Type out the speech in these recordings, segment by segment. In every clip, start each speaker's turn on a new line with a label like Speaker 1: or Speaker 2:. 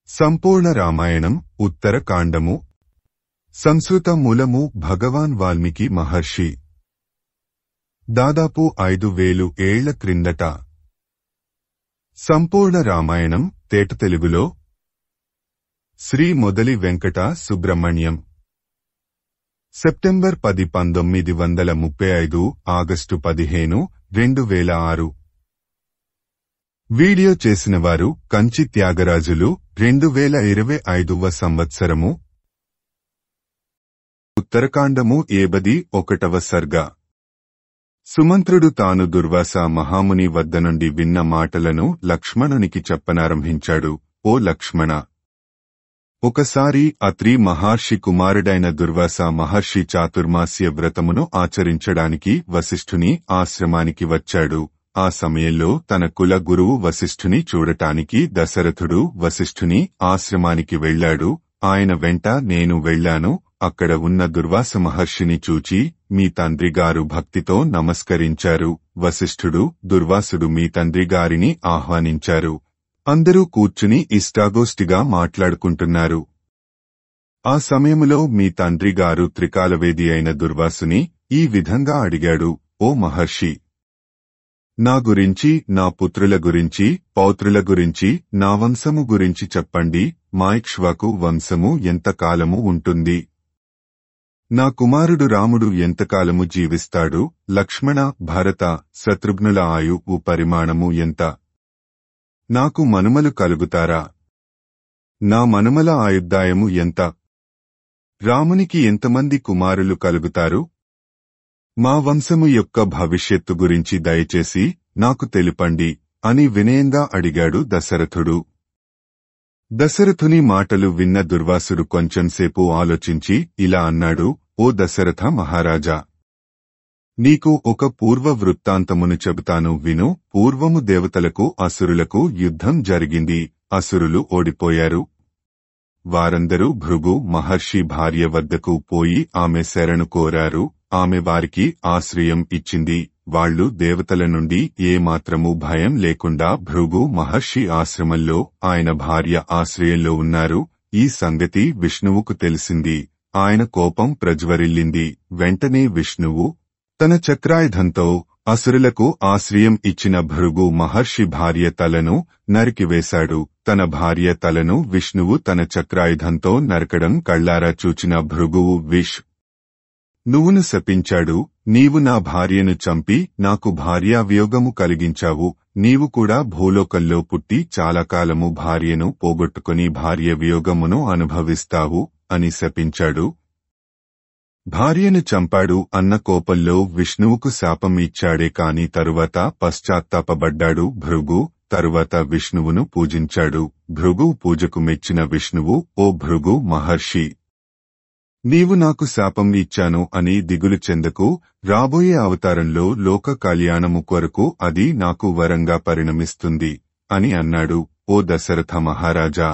Speaker 1: సంపూర్ణ రామాయణం ఉత్తరకాండము సంస్కృత మూలము భగవాన్ వాల్మీకి మహర్షి దాదాపు 5000 ఏళ్ల క్రిందట సంపూర్ణ రామాయణం తేట తెలుగులో Sri Modali Venkata Subrahmanyam September 10 1935 August 15 2006 video చేసినవారు కంచి త్యాగరాజులు 2025వ సంవత్సరము ఉత్తరకాండము 81వ సర్గ సుమంత్రుడు తాను దుర్వాస మహాముని వద్ద నుండి విన్న మాటలను లక్ష్మణునికి చెప్పనారంభించాడు. ఓ లక్ష్మణ, ఒకసారి అత్రి మహర్షి కుమారుడైన దుర్వాస మహర్షి చాతుర్మాస్య వ్రతమును ఆచరించడానికి వశిష్ఠుని ఆశ్రమానికి వచ్చాడు. ఆ సమయంలో తన కుల గురువు వశిష్ఠుని చూడటానికి దశరథుడు వశిష్ఠుని ఆశ్రమానికి వెళ్లాడు. ఆయన వెంట నేను వెళ్లాను. అక్కడ ఉన్న దుర్వాస మహర్షిని చూచి మీ తండ్రిగారు భక్తితో నమస్కరించారు. వశిష్ఠుడు, దుర్వాసుడు మీ తండ్రిగారిని ఆహ్వానించారు. అందరూ కూర్చుని ఇష్టాగోష్ఠిగా మాట్లాడుకుంటున్నారు. ఆ సమయములో మీ తండ్రిగారు త్రికాలవేది అయిన దుర్వాసుని ఈ విధంగా అడిగాడు. ఓ మహర్షి, నా గురించి, నా పుత్రుల గురించి, పౌత్రుల గురించి, నా వంశము గురించి చెప్పండి. మా ఇక్ష్వాకు వంశము ఎంతకాలము ఉంటుంది? నా కుమారుడు రాముడు ఎంతకాలము జీవిస్తాడు? లక్ష్మణ, భరత, శత్రుఘ్నుల ఆయువు పరిమాణము ఎంత? నాకు మనుమలు కలుగుతారా? నా మనుమల ఆయుర్దాయము ఎంత? రామునికి ఎంతమంది కుమారులు కలుగుతారు? మా వంశము యొక్క భవిష్యత్తు గురించి దయచేసి నాకు తెలుపండి అని వినయంగా అడిగాడు దశరథుడు. దశరథుని మాటలు విన్న దుర్వాసుడు కొంచెంసేపు ఆలోచించి ఇలా అన్నాడు. ఓ దశరథ మహారాజా, నీకు ఒక పూర్వ వృత్తాంతమును చెబుతాను విను. పూర్వము దేవతలకు అసురులకు యుద్ధం జరిగింది. అసురులు ఓడిపోయారు. వారందరూ భృగు మహర్షి భార్య వద్దకు పోయి ఆమె శరణు కోరారు. ఆమె వారికి ఆశ్రయం ఇచ్చింది. వాళ్లు దేవతల నుండి ఏమాత్రమూ భయం లేకుండా భృగు మహర్షి ఆశ్రమంలో ఆయన భార్య ఆశ్రయంలో ఉన్నారు. ఈ సంగతి విష్ణువుకు తెలిసింది. ఆయన కోపం ప్రజ్వరిల్లింది. వెంటనే విష్ణువు తన చక్రాయుధంతో అసురులకు ఆశ్రయం ఇచ్చిన భృగు మహర్షి భార్య తలను నరికివేశాడు. తన భార్య తలను విష్ణువు తన చక్రాయుధంతో నరకడం కళ్లారా చూచిన భృగువు నువ్వును శపించాడు. నీవు నా భార్యను చంపి నాకు భార్యావియోగము కలిగించావు. నీవు కూడా భూలోకంలో పుట్టి చాలా కాలము భార్యను పోగొట్టుకుని భార్య వియోగమును అనుభవిస్తావు అని శపించాడు. భార్యను చంపాడు అన్న కోపంలో విష్ణువుకు శాపం ఇచ్చాడే కాని తరువాత పశ్చాత్తాపబడ్డాడు భృగు. తరువాత విష్ణువును పూజించాడు. భృగు పూజకు మెచ్చిన విష్ణువు, ఓ భృగు మహర్షి, నీవు నాకు శాపం ఇచ్చాను అని దిగులు చెందకు. రాబోయే అవతారంలో లోక కళ్యాణము కొరకు అది నాకు వరంగా పరిణమిస్తుంది అని అన్నాడు. ఓ దశరథ మహారాజా,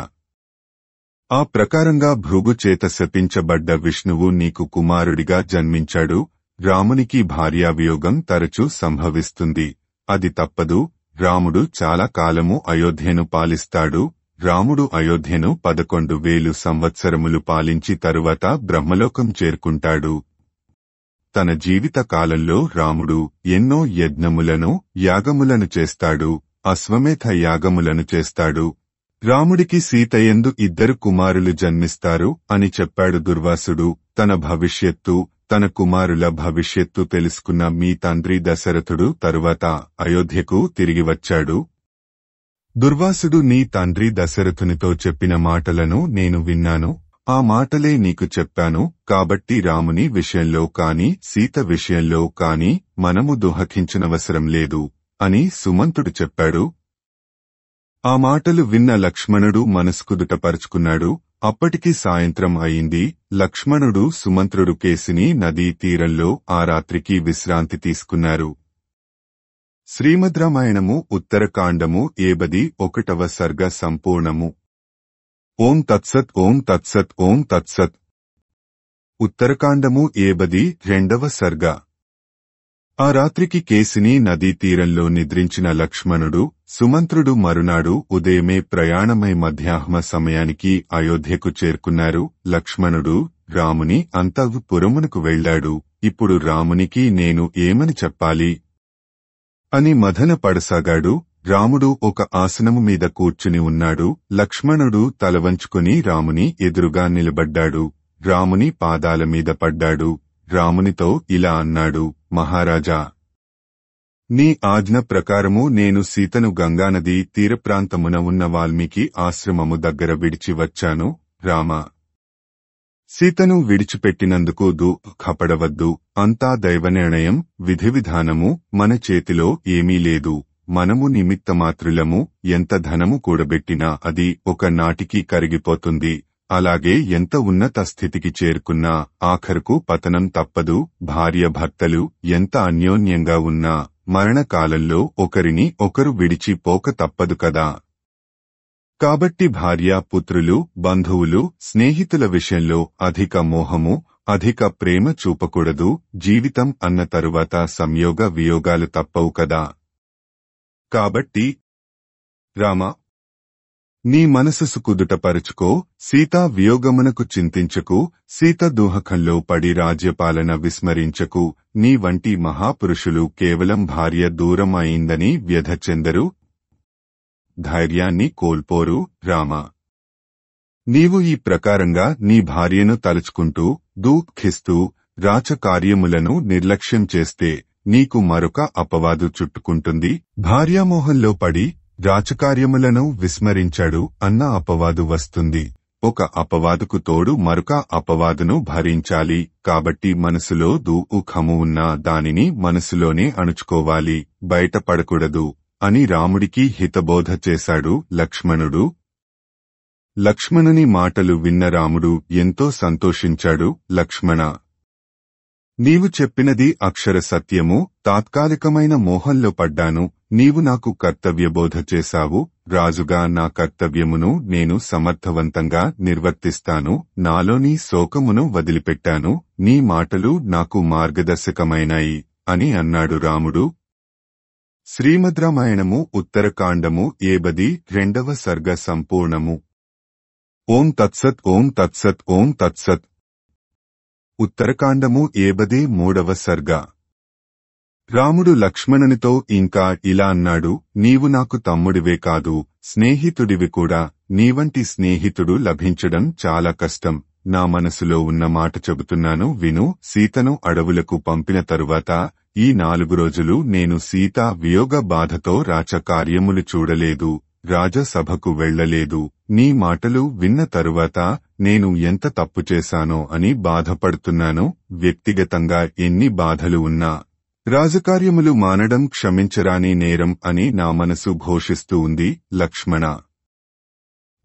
Speaker 1: ఆ ప్రకారంగా భృగు చేత శపించబడ్డ విష్ణువు నీకు కుమారుడిగా జన్మించాడు. రామునికి భార్యావియోగం తరచూ సంభవిస్తుంది. అది తప్పదు. రాముడు చాలా కాలము అయోధ్యను పాలిస్తాడు. రాముడు అయోధ్యను 11,000 సంవత్సరములు పాలించి తరువాత బ్రహ్మలోకం చేరుకుంటాడు. తన జీవిత కాలంలో రాముడు ఎన్నో యజ్ఞములను, యాగములను చేస్తాడు. అశ్వమేధ యాగములను చేస్తాడు. రాముడికి సీతయందు 2 కుమారులు జన్మిస్తారు అని చెప్పాడు దుర్వాసుడు. తన భవిష్యత్తు, తన కుమారుల భవిష్యత్తు తెలుసుకున్న మీ తండ్రి దశరథుడు తరువాత అయోధ్యకు తిరిగి వచ్చాడు. దుర్వాసుడు నీ తండ్రి దశరథునితో చెప్పిన మాటలను నేను విన్నాను. ఆ మాటలే నీకు చెప్పాను. కాబట్టి రాముని విషయంలో కాని, సీత విషయంలో కాని మనము దుఃఖించనవసరం లేదు అని సుమంతుడు చెప్పాడు. ఆ మాటలు విన్న లక్ష్మణుడు మనస్కుదుటపరుచుకున్నాడు. అప్పటికి సాయంత్రం అయింది. లక్ష్మణుడు, సుమంత్రుడు కేసిని నదీ తీరంలో ఆ రాత్రికి విశ్రాంతి తీసుకున్నారు. శ్రీమద్ రామాయణము ఉత్తరకాండము 81వ సర్గ సంపూర్ణము. ఓం తత్సత్ ఓం తత్సత్ ఓం తత్సత్. ఉత్తరకాండము 82వ సర్గ. ఆ రాత్రికి కేసిని నదీ తీరంలో నిద్రించిన లక్ష్మణుడు సుమంత్రుడు మరునాడు ఉదయమే ప్రయాణమై మధ్యాహ్న సమయానికి అయోధ్యకు చేరుకున్నారు. లక్ష్మణుడు రాముని అంతఃపురమునకు వెళ్లాడు. ఇప్పుడు రామునికి నేను ఏమని చెప్పాలి అని మథన పడసాగాడు. రాముడు ఒక ఆసనము మీద కూర్చుని ఉన్నాడు. లక్ష్మణుడు తలవంచుకుని రాముని ఎదురుగా నిలబడ్డాడు. రాముని పాదాల మీద పడ్డాడు. రామునితో ఇలా అన్నాడు, మహారాజా, నీ ఆజ్ఞ ప్రకారము నేను సీతను గంగానది తీరప్రాంతమున ఉన్న వాల్మీకి ఆశ్రమము దగ్గర విడిచి వచ్చాను. రామ, సీతను విడిచిపెట్టినందుకు దుఃఖపడవద్దు. అంతా దైవనిర్ణయం, విధివిధానము. మన చేతిలో ఏమీ లేదు. మనము నిమిత్తమాత్రులము. ఎంత ధనము కూడబెట్టినా అది ఒక నాటికి కరిగిపోతుంది. అలాగే ఎంత ఉన్నత స్థితికి చేరుకున్నా ఆఖరుకు పతనం తప్పదు. భార్య భర్తలు ఎంత అన్యోన్యంగా ఉన్నా మరణకాలంలో ఒకరిని ఒకరు విడిచి పోక తప్పదు కదా. కాబట్టి భార్య, పుత్రులు, బంధువులు, స్నేహితుల విషయంలో అధిక మోహము, అధిక ప్రేమ చూపకూడదు. జీవితం అన్న తరువాత సంయోగ వియోగాలు తప్పవు కదా. కాబట్టి రామ, నీ మనసు కుదుటపరుచుకో. సీతా వియోగమునకు చింతించకు. సీత దూహకంలో పడి రాజ్యపాలన విస్మరించకు. నీ వంటి మహాపురుషులు కేవలం భార్య దూరం అయిందని వ్యధ చెందరు, ధైర్యాన్ని కోల్పోరు. రామ, నీవు ఈ ప్రకారంగా నీ భార్యను తలుచుకుంటూ దుఃఖిస్తూ రాచకార్యములను నిర్లక్ష్యం చేస్తే నీకు మరొక అపవాదు చుట్టుకుంటుంది. భార్యామోహంలో పడి రాచకార్యములను విస్మరించాడు అన్న అపవాదు వస్తుంది. ఒక అపవాదుకు తోడు మరొక అపవాదును భరించాలి. కాబట్టి మనసులో దుఃఖము ఉన్నా దానిని మనసులోనే అణుచుకోవాలి, బయటపడకూడదు అని రాముడికి హితబోధ చేశాడు లక్ష్మణుడు. లక్ష్మణుని మాటలు విన్న రాముడు ఎంతో సంతోషించాడు. లక్ష్మణ, నీవు చెప్పినది అక్షర సత్యము. తాత్కాలికమైన మోహంలో పడ్డాను. నీవు నాకు కర్తవ్యబోధ చేశావు. రాజుగా నా కర్తవ్యమును నేను సమర్థవంతంగా నిర్వర్తిస్తాను. నాలోని శోకమును వదిలిపెట్టాను. నీ మాటలు నాకు మార్గదర్శకమైనాయి అని అన్నాడు రాముడు. శ్రీమద్ రామాయణము ఉత్తరకాండము 72వ సర్గ సంపూర్ణము. ఓం తత్సత్. ఓం తత్సత్. ఓం తత్సత్. ఉత్తరకాండము 73వ సర్గ. రాముడు లక్ష్మణునితో ఇంకా ఇలా అన్నాడు, నీవు నాకు తమ్ముడివే కాదు, స్నేహితుడివి కూడా. నీవంటి స్నేహితుడు లభించడం చాలా కష్టం. నా మనసులో ఉన్న మాట చెబుతున్నాను విను. సీతను అడవులకు పంపిన తరువాత ఈ 4 రోజులు నేను సీతా వియోగ బాధతో రాచకార్యములు చూడలేదు, రాజసభకు వెళ్లలేదు. నీ మాటలు విన్న తరువాత నేను ఎంత తప్పు చేశానో అని బాధపడుతున్నాను. వ్యక్తిగతంగా ఎన్ని బాధలు ఉన్నా రాజకార్యములు మానడం క్షమించరాని నేరం అని నా మనసు ఘోషిస్తూ ఉంది. లక్ష్మణ,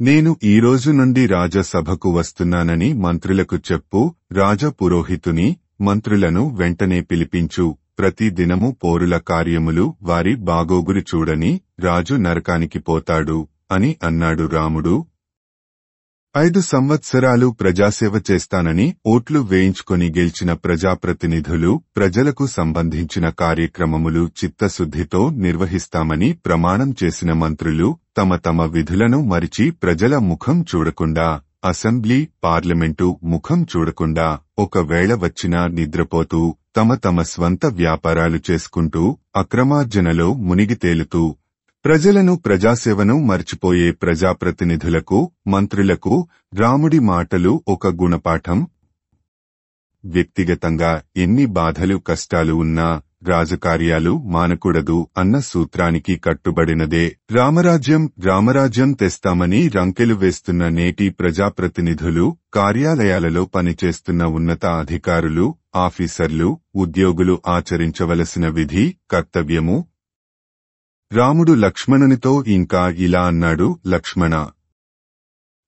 Speaker 1: నేను ఈ రోజు నుండి రాజసభకు వస్తున్నానని మంత్రులకు చెప్పు. రాజపురోహితుని, మంత్రులను వెంటనే పిలిపించు. ప్రతి దినము పోరుల కార్యములు, వారి బాగోగులు చూడని రాజు నరకానికి పోతాడు అని అన్నాడు రాముడు. 5 సంవత్సరాలు ప్రజాసేవ చేస్తానని ఓట్లు వేయించుకొని గెలిచిన ప్రజాప్రతినిధులు ప్రజలకు సంబంధించిన కార్యక్రమములు చిత్తశుద్ధితో నిర్వహిస్తామని ప్రమాణం చేసిన మంత్రులు తమ తమ విధులను మరిచి ప్రజల ముఖం చూడకుండా, అసెంబ్లీ, పార్లమెంటు ముఖం చూడకుండా, ఒకవేళ వచ్చినా నిద్రపోతూ తమ తమ స్వంత వ్యాపారాలు చేసుకుంటూ అక్రమార్జనలో మునిగి తేలుతూ ప్రజలను, ప్రజాసేవను మర్చిపోయే ప్రజాప్రతినిధులకు, మంత్రులకు రాముడి మాటలు ఒక గుణపాఠం. వ్యక్తిగతంగా ఎన్ని బాధలు, కష్టాలు ఉన్నా రాజకార్యాలు మానకూడదు అన్న సూత్రానికి కట్టుబడినదే రామరాజ్యం తెస్తామని రంకెలు వేస్తున్న నేటి ప్రజాప్రతినిధులు, కార్యాలయాలలో పనిచేస్తున్న ఉన్నత అధికారులు, ఆఫీసర్లు, ఉద్యోగులు ఆచరించవలసిన విధి, కర్తవ్యము. రాముడు లక్ష్మణునితో ఇంకా ఇలా అన్నాడు, లక్ష్మణ,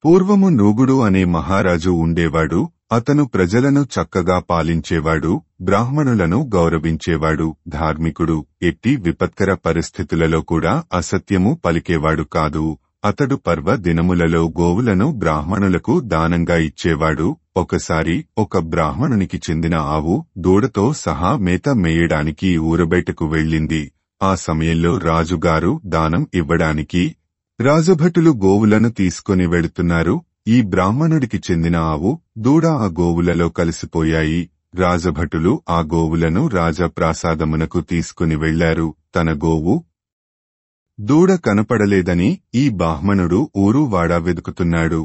Speaker 1: పూర్వము నూగుడు అనే మహారాజు ఉండేవాడు. అతను ప్రజలను చక్కగా పాలించేవాడు, బ్రాహ్మణులను గౌరవించేవాడు, ధార్మికుడు. ఎట్టి విపత్కర పరిస్థితులలో కూడా అసత్యము పలికేవాడు కాదు. అతడు పర్వ దినములలో గోవులను బ్రాహ్మణులకు దానంగా ఇచ్చేవాడు. ఒకసారి ఒక బ్రాహ్మణునికి చెందిన ఆవు దూడతో సహా మేత మేయడానికి ఊరబయటకు వెళ్ళింది. ఆ సమయంలో రాజుగారు దానం ఇవ్వడానికి రాజభటులు గోవులను తీసుకుని వెళుతున్నారు. ఈ బ్రాహ్మణుడికి చెందిన ఆవు, దూడ ఆ గోవులలో కలిసిపోయాయి. రాజభటులు ఆ గోవులను రాజప్రాసాదమునకు తీసుకుని వెళ్లారు. తన గోవు, దూడ కనపడలేదని ఈ బ్రాహ్మణుడు ఊరు వాడా వెదుకుతున్నాడు.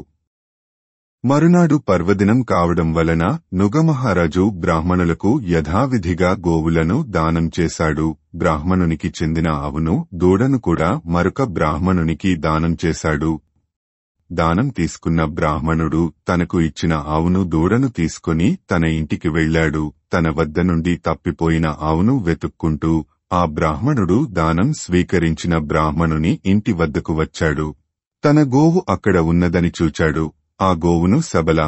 Speaker 1: మరునాడు పర్వదినం కావడం వలన నుగమహారాజు బ్రాహ్మణులకు యథావిధిగా గోవులను దానం చేశాడు. బ్రాహ్మణునికి చెందిన ఆవును, దూడను కూడా మరొక బ్రాహ్మణునికి దానం చేశాడు. దానం తీసుకున్న బ్రాహ్మణుడు తనకు ఇచ్చిన ఆవును, దూడను తీసుకుని తన ఇంటికి వెళ్లాడు. తన వద్ద నుండి తప్పిపోయిన ఆవును వెతుక్కుంటూ ఆ బ్రాహ్మణుడు దానం స్వీకరించిన బ్రాహ్మణుని ఇంటి వద్దకు వచ్చాడు. తన గోవు అక్కడ ఉన్నదని చూచాడు. ఆ గోవును సబల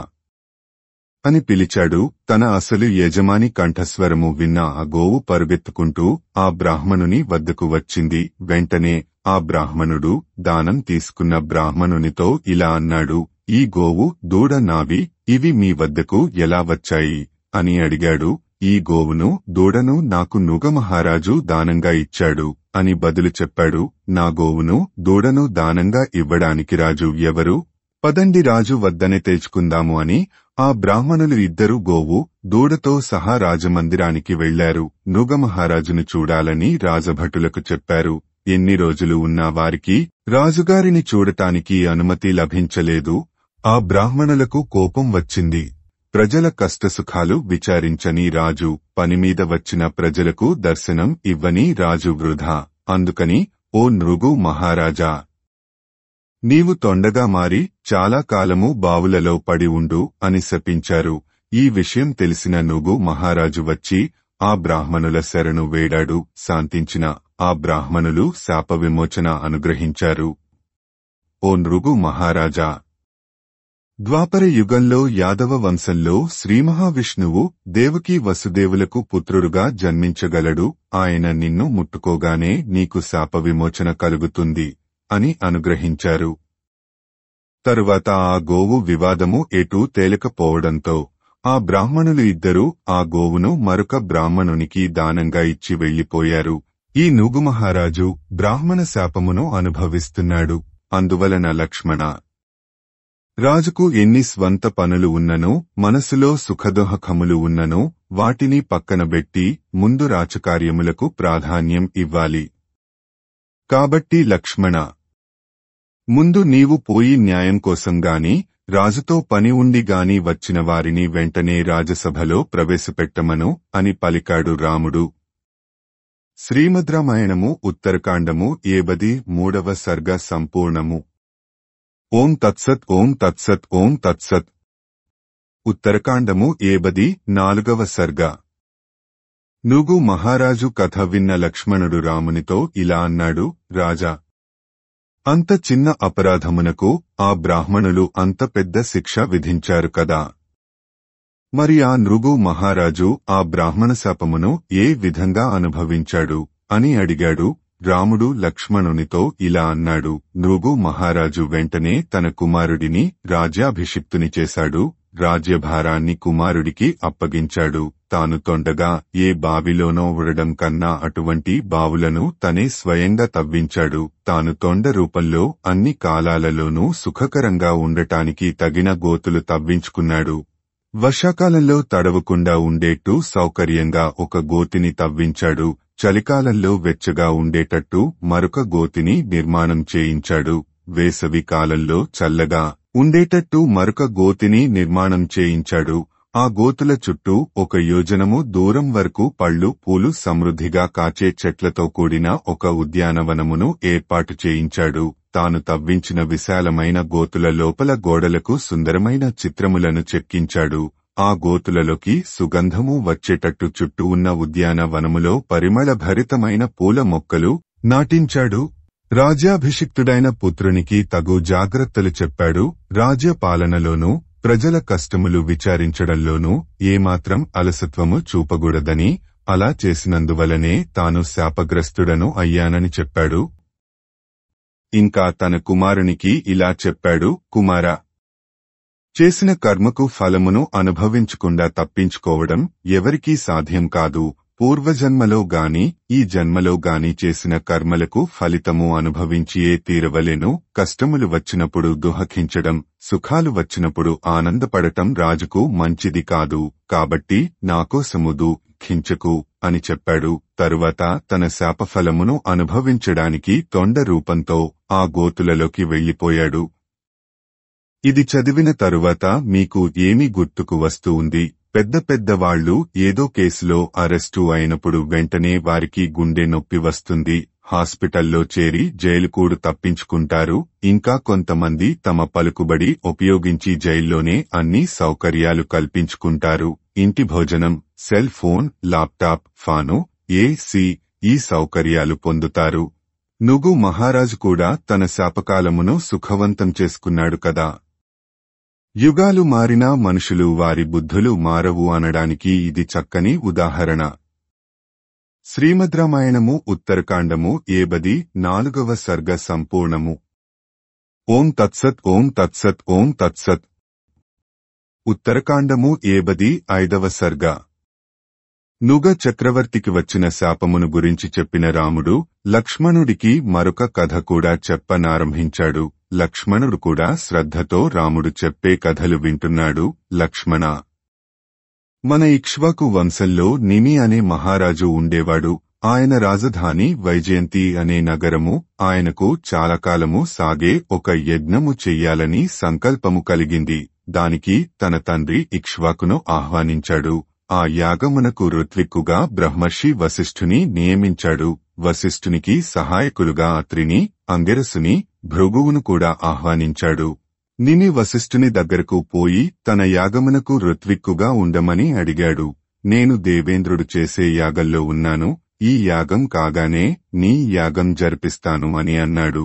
Speaker 1: అని పిలిచాడు. తన అసలు యజమాని కంఠస్వరము విన్న ఆ గోవు పరుగెత్తుకుంటూ ఆ బ్రాహ్మణుని వద్దకు వచ్చింది. వెంటనే ఆ బ్రాహ్మణుడు దానం తీసుకున్న బ్రాహ్మణునితో ఇలా అన్నాడు, ఈ గోవు, దూడ నావి, ఇవి మీ వద్దకు ఎలా వచ్చాయి అని అడిగాడు. ఈ గోవును, దూడను నాకు నుగమహారాజు దానంగా ఇచ్చాడు అని బదులు చెప్పాడు. నా గోవును, దూడను దానంగా ఇవ్వడానికి రాజు ఎవరు? పదండి, రాజు వద్దనే తెచ్చుకుందాము అని ఆ బ్రాహ్మణులు ఇద్దరు గోవు, దూడతో సహా రాజమందిరానికి వెళ్లారు. నుగమహారాజును చూడాలని రాజభటులకు చెప్పారు. ఎన్ని రోజులు ఉన్నా వారికి రాజుగారిని చూడటానికి అనుమతి లభించలేదు. ఆ బ్రాహ్మణులకు కోపం వచ్చింది. ప్రజల కష్టసుఖాలు విచారించని రాజు, పనిమీద వచ్చిన ప్రజలకు దర్శనం ఇవ్వని రాజు వృధా. అందుకని, ఓ నృగు మహారాజా, నీవు తొండగా మారి చాలా కాలము బావులలో పడి ఉండు అని శపించారు. ఈ విషయం తెలిసిన నృగు మహారాజు వచ్చి ఆ బ్రాహ్మణుల శరణు వేడాడు. శాంతించిన ఆ బ్రాహ్మణులు శాప విమోచన అనుగ్రహించారు. ఓ నృగు మహారాజా, ద్వాపర యుగంలో యాదవ వంశంలో శ్రీమహావిష్ణువు దేవకీ వసుదేవులకు పుత్రుడుగా జన్మించగలడు. ఆయన నిన్ను ముట్టుకోగానే నీకు శాప విమోచన కలుగుతుంది అని అనుగ్రహించారు. తరువాత ఆ గోవు వివాదము ఎటూ తేలకపోవడంతో ఆ బ్రాహ్మణులు ఇద్దరూ ఆ గోవును మరొక బ్రాహ్మణునికి దానంగా ఇచ్చి వెళ్లిపోయారు. ఈ నృగుమహారాజు బ్రాహ్మణ శాపమును అనుభవిస్తున్నాడు. అందువలన లక్ష్మణ, రాజుకు ఎన్ని స్వంత పనులు ఉన్ననూ, మనసులో సుఖదోహకములు ఉన్ననూ వాటిని పక్కనబెట్టి ముందు రాజకార్యములకు ప్రాధాన్యం ఇవ్వాలి. కాబట్టి లక్ష్మణ, ముందు నీవు పోయి న్యాయం కోసం గాని, రాజుతో పని ఉండి గాని వచ్చిన వారిని వెంటనే రాజసభలో ప్రవేశపెట్టమను అని పలికాడు రాముడు. శ్రీమద్రామాయణము ఉత్తరకాండము 73వ సర్గ సంపూర్ణము. ఓం తత్సత్, ఓం తత్సత్, ఓం తత్సత్. ఉత్తరకాండము 74వ సర్గ. నృగు మహారాజు కథ విన్న లక్ష్మణుడు రామునితో ఇలా అన్నాడు, రాజా, అంత చిన్న అపరాధమునకు ఆ బ్రాహ్మణులు అంత పెద్ద శిక్ష విధించారు కదా. మరి ఆ నృగు మహారాజు ఆ బ్రాహ్మణ శాపమును ఏ విధంగా అనుభవించాడు అని అడిగాడు. రాముడు లక్ష్మణునితో ఇలా అన్నాడు, నృగు మహారాజు వెంటనే తన కుమారుడిని రాజ్యాభిషిక్తుని చేశాడు. రాజ్యభారాన్ని కుమారుడికి అప్పగించాడు. తాను తొండగా ఏ బావిలోనో ఉడడం కన్నా అటువంటి బావులను తనే స్వయంగా తవ్వించాడు. తాను తొండ రూపంలో అన్ని కాలాలలోనూ సుఖకరంగా ఉండటానికి తగిన గోతులు తవ్వించుకున్నాడు. వర్షాకాలంలో తడవకుండా ఉండేట్టు సౌకర్యంగా ఒక గోతిని తవ్వించాడు. చలికాలంలో వెచ్చగా ఉండేటట్టు మరొక గోతిని నిర్మాణం చేయించాడు. వేసవి కాలంలో చల్లగా ఉండేటట్టు మరొక గోతిని నిర్మాణం చేయించాడు. ఆ గోతుల చుట్టూ 1 యోజనము దూరం వరకు పళ్ళు, పూలు సమృద్ధిగా కాచే చెట్లతో కూడిన ఒక ఉద్యానవనమును ఏర్పాటు చేయించాడు. తాను తవ్వించిన విశాలమైన గోతుల లోపల గోడలకు సుందరమైన చిత్రములను చెక్కించాడు. ఆ గోతులలోకి సుగంధము వచ్చేటట్టు చుట్టూ ఉన్న ఉద్యానవనములో పరిమళభరితమైన పూల మొక్కలు నాటించాడు. రాజ్యాభిషిక్తుడైన పుత్రునికి తగు జాగ్రత్తలు చెప్పాడు. రాజ్యపాలనలోనూ ప్రజల కష్టములు విచారించడంలోనూ ఏమాత్రం అలసత్వము చూపకూడదని, అలా చేసినందువలనే తాను శాపగ్రస్తుడను అయ్యానని చెప్పాడు. ఇంకా తన కుమారునికి ఇలా చెప్పాడు, కుమారా, చేసిన కర్మకు ఫలమును అనుభవించకుండా తప్పించుకోవడం ఎవరికీ సాధ్యం కాదు. పూర్వజన్మలో గాని ఈ జన్మలో గాని చేసిన కర్మలకు ఫలితము అనుభవించియే తీరవలెను. కష్టములు వచ్చినప్పుడు దుఃఖించడం, సుఖాలు వచ్చినప్పుడు ఆనందపడటం రాజుకు మంచిది కాదు. కాబట్టి నాకోసము దుఃఖించకు అని చెప్పాడు. తరువాత తన శాపఫలమును అనుభవించడానికి తొండ రూపంతో ఆ గోతులలోకి వెళ్లిపోయాడు. ఇది చదివిన తరువాత మీకు ఏమి గుర్తుకు వస్తూ ఉంది? పెద్ద పెద్దవాళ్లు ఏదో కేసులో అరెస్టు అయినప్పుడు వెంటనే వారికి గుండె నొప్పి వస్తుంది. హాస్పిటల్లో చేరి జైలుకూడు తప్పించుకుంటారు. ఇంకా కొంతమంది తమ పలుకుబడి ఉపయోగించి జైల్లోనే అన్ని సౌకర్యాలు కల్పించుకుంటారు. ఇంటి భోజనం, cell phone, laptop, fan, AC ఈ సౌకర్యాలు పొందుతారు. నుగు మహారాజు కూడా తన శాపకాలమును సుఖవంతం చేసుకున్నాడు కదా. యుగాలు మారినా మనుషులు వారి బుద్ధులు మారవు అనడానికి ఇది చక్కని ఉదాహరణ. శ్రీమద్ రామాయణము ఉత్తరకాండము 74వ సర్గ సంపూర్ణము. ఓం తత్సత్ ఓం తత్సత్ ఓం తత్సత్. ఉత్తరకాండము 75వ సర్గ. నుగ చక్రవర్తికి వచ్చిన శాపమును గురించి చెప్పిన రాముడు లక్ష్మణుడికి మరొక కథ కూడా చెప్పనారంభించాడు. లక్ష్మణుడు కూడా శ్రద్ధతో రాముడు చెప్పే కథలు వింటున్నాడు. లక్ష్మణ, మన ఇక్ష్వాకు వంశంలో నిమి అనే మహారాజు ఉండేవాడు. ఆయన రాజధాని వైజయంతి అనే నగరము. ఆయనకు చాలా కాలము సాగే ఒక యజ్ఞము చెయ్యాలని సంకల్పము కలిగింది. దానికి తన తండ్రి ఇక్ష్వాకును ఆహ్వానించాడు. ఆ యాగమునకు ఋత్విక్కుగా బ్రహ్మర్షి వశిష్ఠుని నియమించాడు. వశిష్ఠునికి సహాయకులుగా అత్రిని, అంగిరసుని, భృగువును కూడా ఆహ్వానించాడు. నిమి వశిష్ఠుని దగ్గరకు పోయి తన యాగమునకు ఋత్విక్కుగా ఉండమని అడిగాడు. నేను దేవేంద్రుడు చేసే యాగంలో ఉన్నాను. ఈ యాగం కాగానే నీ యాగం జరిపిస్తాను అని అన్నాడు.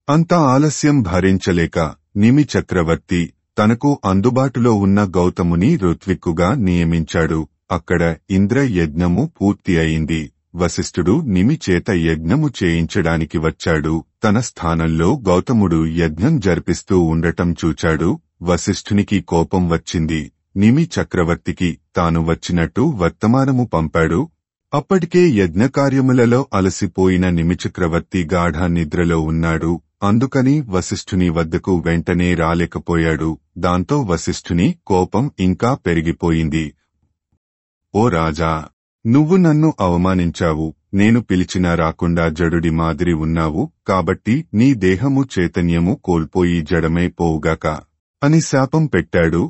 Speaker 1: అంత ఆలస్యం భరించలేక నిమి చక్రవర్తి తనకు అందుబాటులో ఉన్న గౌతముని ఋత్విక్కుగా నియమించాడు. అక్కడ ఇంద్ర యజ్ఞము పూర్తి అయింది. వశిష్ఠుడు నిమి చేత యజ్ఞము చేయించడానికి వచ్చాడు. తన స్థానంలో గౌతముడు యజ్ఞం జరిపిస్తూ ఉండటం చూచాడు. వశిష్ఠునికి కోపం వచ్చింది. నిమి చక్రవర్తికి తాను వచ్చినట్టు వర్తమానము పంపాడు. అప్పటికే యజ్ఞకార్యములలో అలసిపోయిన నిమిచక్రవర్తి గాఢ నిద్రలో ఉన్నాడు. అందుకని వశిష్ఠుని వద్దకు వెంటనే రాలేకపోయాడు. దాంతో వశిష్ఠుని కోపం ఇంకా పెరిగిపోయింది. ఓ రాజా, నువ్వు నన్ను అవమానించావు. నేను పిలిచినా రాకుండా జడుడి మాదిరి ఉన్నావు. కాబట్టి నీ దేహము చైతన్యము కోల్పోయి జడమై పోవుగాక అని శాపం పెట్టాడు.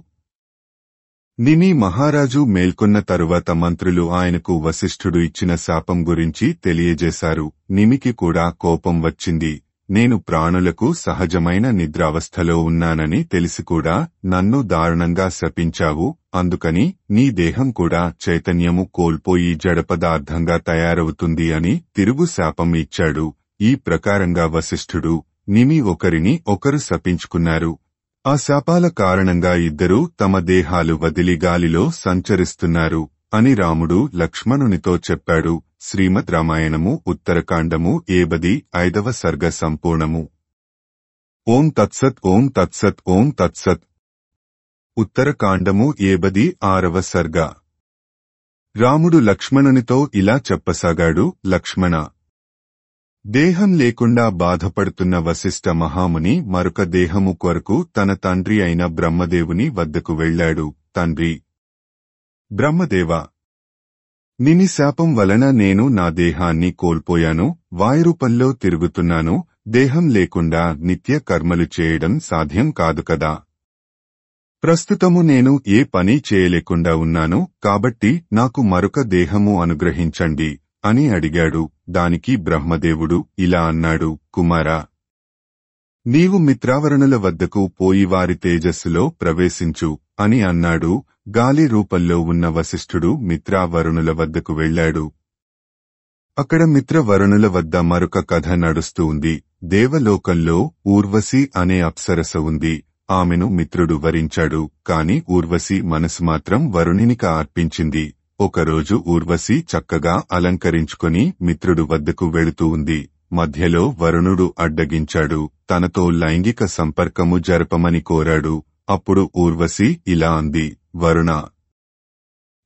Speaker 1: నిమి మహారాజు మేల్కొన్న తరువాత మంత్రులు ఆయనకు వశిష్ఠుడు ఇచ్చిన శాపం గురించి తెలియజేశారు. నిమికి కూడా కోపం వచ్చింది. నేను ప్రాణులకు సహజమైన నిద్రావస్థలో ఉన్నానని తెలిసి కూడా నన్ను దారుణంగా శపించావు. అందుకని నీ దేహం కూడా చైతన్యము కోల్పోయి జడపదార్థంగా తయారవుతుంది అని తిరుగు శాపం ఇచ్చాడు. ఈ ప్రకారంగా వశిష్ఠుడు, నిమి ఒకరిని ఒకరు శపించుకున్నారు. ఆ శాపాల కారణంగా ఇద్దరూ తమ దేహాలు వదిలి గాలిలో సంచరిస్తున్నారు అని రాముడు లక్ష్మణునితో చెప్పాడు. శ్రీమద్ రామాయణము ఉత్తరకాండము 75వ సర్గ సంపూర్ణము. ఓం తత్సత్ ఓం తత్సత్ ఓం తత్సత్. ఉత్తరకాండము 76వ సర్గ. రాముడు లక్ష్మణునితో ఇలా చెప్పసాగాడు. లక్ష్మణ, దేహం లేకుండా బాధపడుతున్న వశిష్ఠ మహాముని మరొక దేహము కొరకు తన తండ్రి అయిన బ్రహ్మదేవుని వద్దకు వెళ్లాడు. తండ్రి బ్రహ్మదేవా, నిని శాపం వలన నేను నా దేహాన్ని కోల్పోయాను. వాయురూపంలో తిరుగుతున్నాను. దేహం లేకుండా నిత్య కర్మలు చేయడం సాధ్యం కాదు కదా. ప్రస్తుతము నేను ఏ పని చేయలేకుండా ఉన్నాను. కాబట్టి నాకు మరొక దేహము అనుగ్రహించండి అని అడిగాడు. దానికి బ్రహ్మదేవుడు ఇలా అన్నాడు. కుమారా, నీవు మిత్రావరుణుల వద్దకు పోయి వారి తేజస్సులో ప్రవేశించు అని అన్నాడు. గాలి రూపంలో ఉన్న వశిష్ఠుడు మిత్రావరుణుల వద్దకు వెళ్లాడు. అక్కడ మిత్రవరుణుల వద్ద మరొక కథ నడుస్తూ ఉంది. దేవలోకంలో ఊర్వశి అనే అప్సరస ఉంది. ఆమెను మిత్రుడు వరించాడు. కాని ఊర్వశి మనసు మాత్రం వరుణినికి అర్పించింది. ఒకరోజు ఊర్వశి చక్కగా అలంకరించుకొని మిత్రుడు వద్దకు వెళుతూ ఉంది. మధ్యలో వరుణుడు అడ్డగించాడు. తనతో లైంగిక సంపర్కము జరపమని కోరాడు. అప్పుడు ఊర్వశి ఇలా అంది. వరుణ,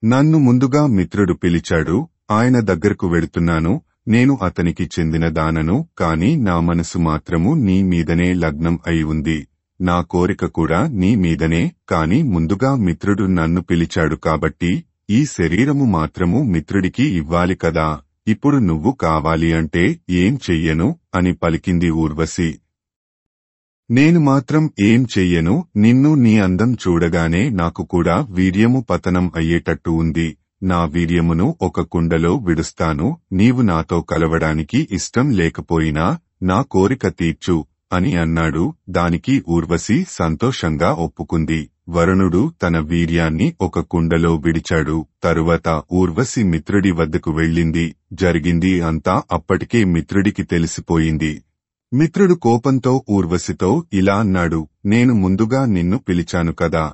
Speaker 1: నన్ను ముందుగా మిత్రుడు పిలిచాడు, ఆయన దగ్గరకు వెడుతున్నాను. నేను అతనికి చెందిన దానను, కాని నా మనసు మాత్రము నీ మీదనే లగ్నం అయి ఉంది. నా కోరిక కూడా నీ మీదనే, కాని ముందుగా మిత్రుడు నన్ను పిలిచాడు కాబట్టి ఈ శరీరము మాత్రము మిత్రుడికి ఇవ్వాలి కదా. ఇప్పుడు నువ్వు కావాలి అంటే ఏం చెయ్యను అని పలికింది ఊర్వశి. నేను మాత్రం ఏం చెయ్యను. నిన్ను నీ అందం చూడగానే నాకు కూడా వీర్యము పతనం అయ్యేటట్టు ఉంది. నా వీర్యమును ఒక కుండలో విడుస్తాను. నీవు నాతో కలవడానికి ఇష్టం లేకపోయినా నా కోరిక తీర్చు అని అన్నాడు. దానికి ఊర్వశి సంతోషంగా ఒప్పుకుంది. వరుణుడు తన వీర్యాన్ని ఒక కుండలో విడిచాడు. తరువాత ఊర్వశి మిత్రుడి వద్దకు వెళ్ళింది. జరిగింది అంతా అప్పటికే మిత్రుడికి తెలిసిపోయింది. మిత్రుడు కోపంతో ఊర్వశితో ఇలా అన్నాడు, నేను ముందుగా నిన్ను పిలిచాను కదా.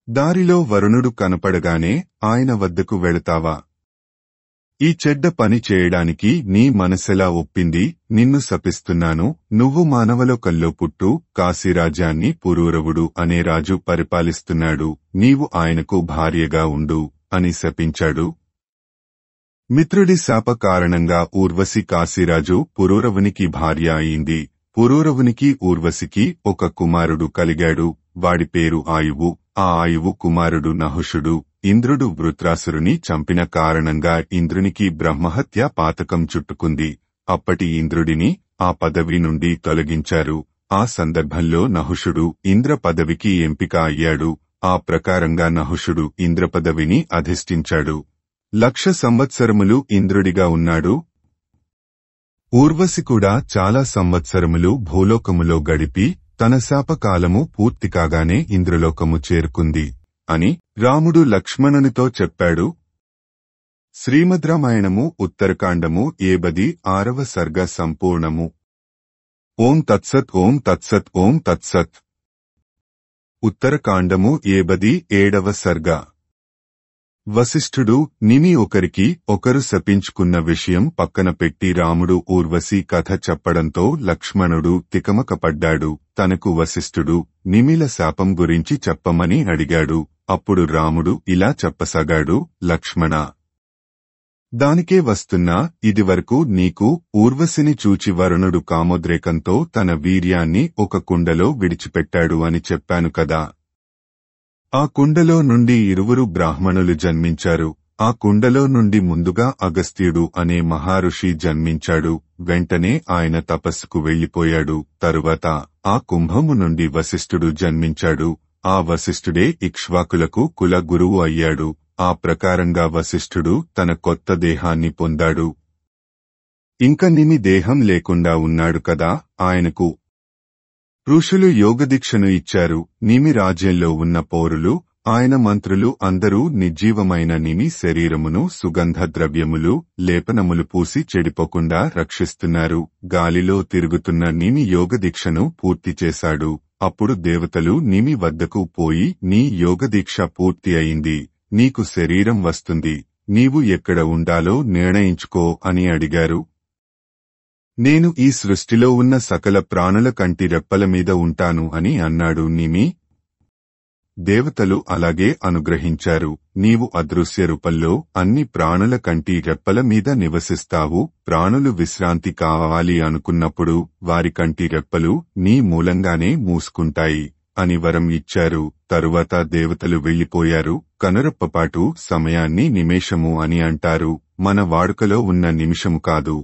Speaker 1: దారిలో వరుణుడు కనపడగానే ఆయన వద్దకు వెళతావా? ఈ చెడ్డ పని చేయడానికి నీ మనసెలా ఒప్పింది? నిన్ను శపిస్తున్నాను. నువ్వు మానవలోకంలో పుట్టు. కాశీరాజ్యాన్ని పురూరవుడు అనే రాజు పరిపాలిస్తున్నాడు. నీవు ఆయనకు భార్యగా ఉండు అని శపించాడు. మిత్రుడి శాప కారణంగా ఊర్వశి కాశీరాజు పురూరవునికి భార్య అయింది. పురూరవునికి ఊర్వశికి ఒక కుమారుడు కలిగాడు. వాడి పేరు ఆయువు. ఆ ఆయువు కుమారుడు నహుషుడు. ఇంద్రుడు వృత్రాసురుని చంపిన కారణంగా ఇంద్రునికి బ్రహ్మహత్య పాతకం చుట్టుకుంది. అప్పటి ఇంద్రుడిని ఆ పదవి నుండి తొలగించారు. ఆ సందర్భంలో నహుషుడు ఇంద్ర పదవికి ఎంపిక అయ్యాడు. ఆ ప్రకారంగా నహుషుడు ఇంద్రపదవిని అధిష్ఠించాడు. 1,00,000 సంవత్సరములు ఇంద్రుడిగా ఉన్నాడు. ఊర్వశి కూడా చాలా సంవత్సరములు భూలోకములో గడిపి తన శాపకాలము పూర్తి కాగానే ఇంద్రలోకము చేరుకుంది అని రాముడు లక్ష్మణునితో చెప్పాడు. శ్రీమద్ రామాయణము ఉత్తరకాండము 76వ సర్గ సంపూర్ణము. ఓం తత్సత్ ఓం తత్సత్ ఓం తత్సత్. ఉత్తరకాండము 77వ సర్గ. వశిష్ఠుడు, నిమి ఒకరికి ఒకరు శపించుకున్న విషయం పక్కన పెట్టి రాముడు ఊర్వశి కథ చెప్పడంతో లక్ష్మణుడు తికమకపడ్డాడు. తనకు వశిష్ఠుడు నిమిల శాపం గురించి చెప్పమని అడిగాడు. అప్పుడు రాముడు ఇలా చెప్పసాగాడు, లక్ష్మణ, దానికే వస్తున్నా. ఇదివరకు నీకు ఊర్వశిని చూచి వరుణుడు కామోద్రేకంతో తన వీర్యాన్ని ఒక కుండలో విడిచిపెట్టాడు అని చెప్పాను కదా. ఆ కుండలో నుండి 2 బ్రాహ్మణులు జన్మించారు. ఆ కుండలో నుండి ముందుగా అగస్త్యుడు అనే మహారుషి జన్మించాడు. వెంటనే ఆయన తపస్సుకు వెళ్లిపోయాడు. తరువాత ఆ కుంభము నుండి వశిష్ఠుడు జన్మించాడు. ఆ వశిష్ఠుడే ఇక్ష్వాకులకు కుల గురువు అయ్యాడు. ఆ ప్రకారంగా వశిష్ఠుడు తన కొత్త దేహాన్ని పొందాడు. ఇంక నిమి దేహం లేకుండా ఉన్నాడు కదా. ఆయనకు ఋషులు యోగదీక్షను ఇచ్చారు. నిమి రాజ్యంలో ఉన్న పౌరులు, ఆయన మంత్రులు అందరూ నిర్జీవమైన నిమి శరీరమును సుగంధ ద్రవ్యములు, లేపనములు పూసి చెడిపోకుండా రక్షిస్తున్నారు. గాలిలో తిరుగుతున్న నిమి యోగదీక్షను పూర్తి చేశాడు. అప్పుడు దేవతలు నిమి వద్దకు పోయి, నీ యోగదీక్ష పూర్తి అయింది, నీకు శరీరం వస్తుంది, నీవు ఎక్కడ ఉండాలో నిర్ణయించుకో అని అడిగారు. నేను ఈ సృష్టిలో ఉన్న సకల ప్రాణుల కంటి రెప్పల మీద ఉంటాను అని అన్నాడు నిమి. దేవతలు అలాగే అనుగ్రహించారు. నీవు అదృశ్య రూపంలో అన్ని ప్రాణుల కంటి రెప్పల మీద నివసిస్తావు. ప్రాణులు విశ్రాంతి కావాలి అనుకున్నప్పుడు వారి కంటి రెప్పలు నీ మూలంగానే మూసుకుంటాయి అని వరం ఇచ్చారు. తరువాత దేవతలు వెళ్లిపోయారు. కనురెప్పపాటు సమయాన్ని నిమేషము అని అంటారు. మన వాడుకలో ఉన్న నిమిషము కాదు.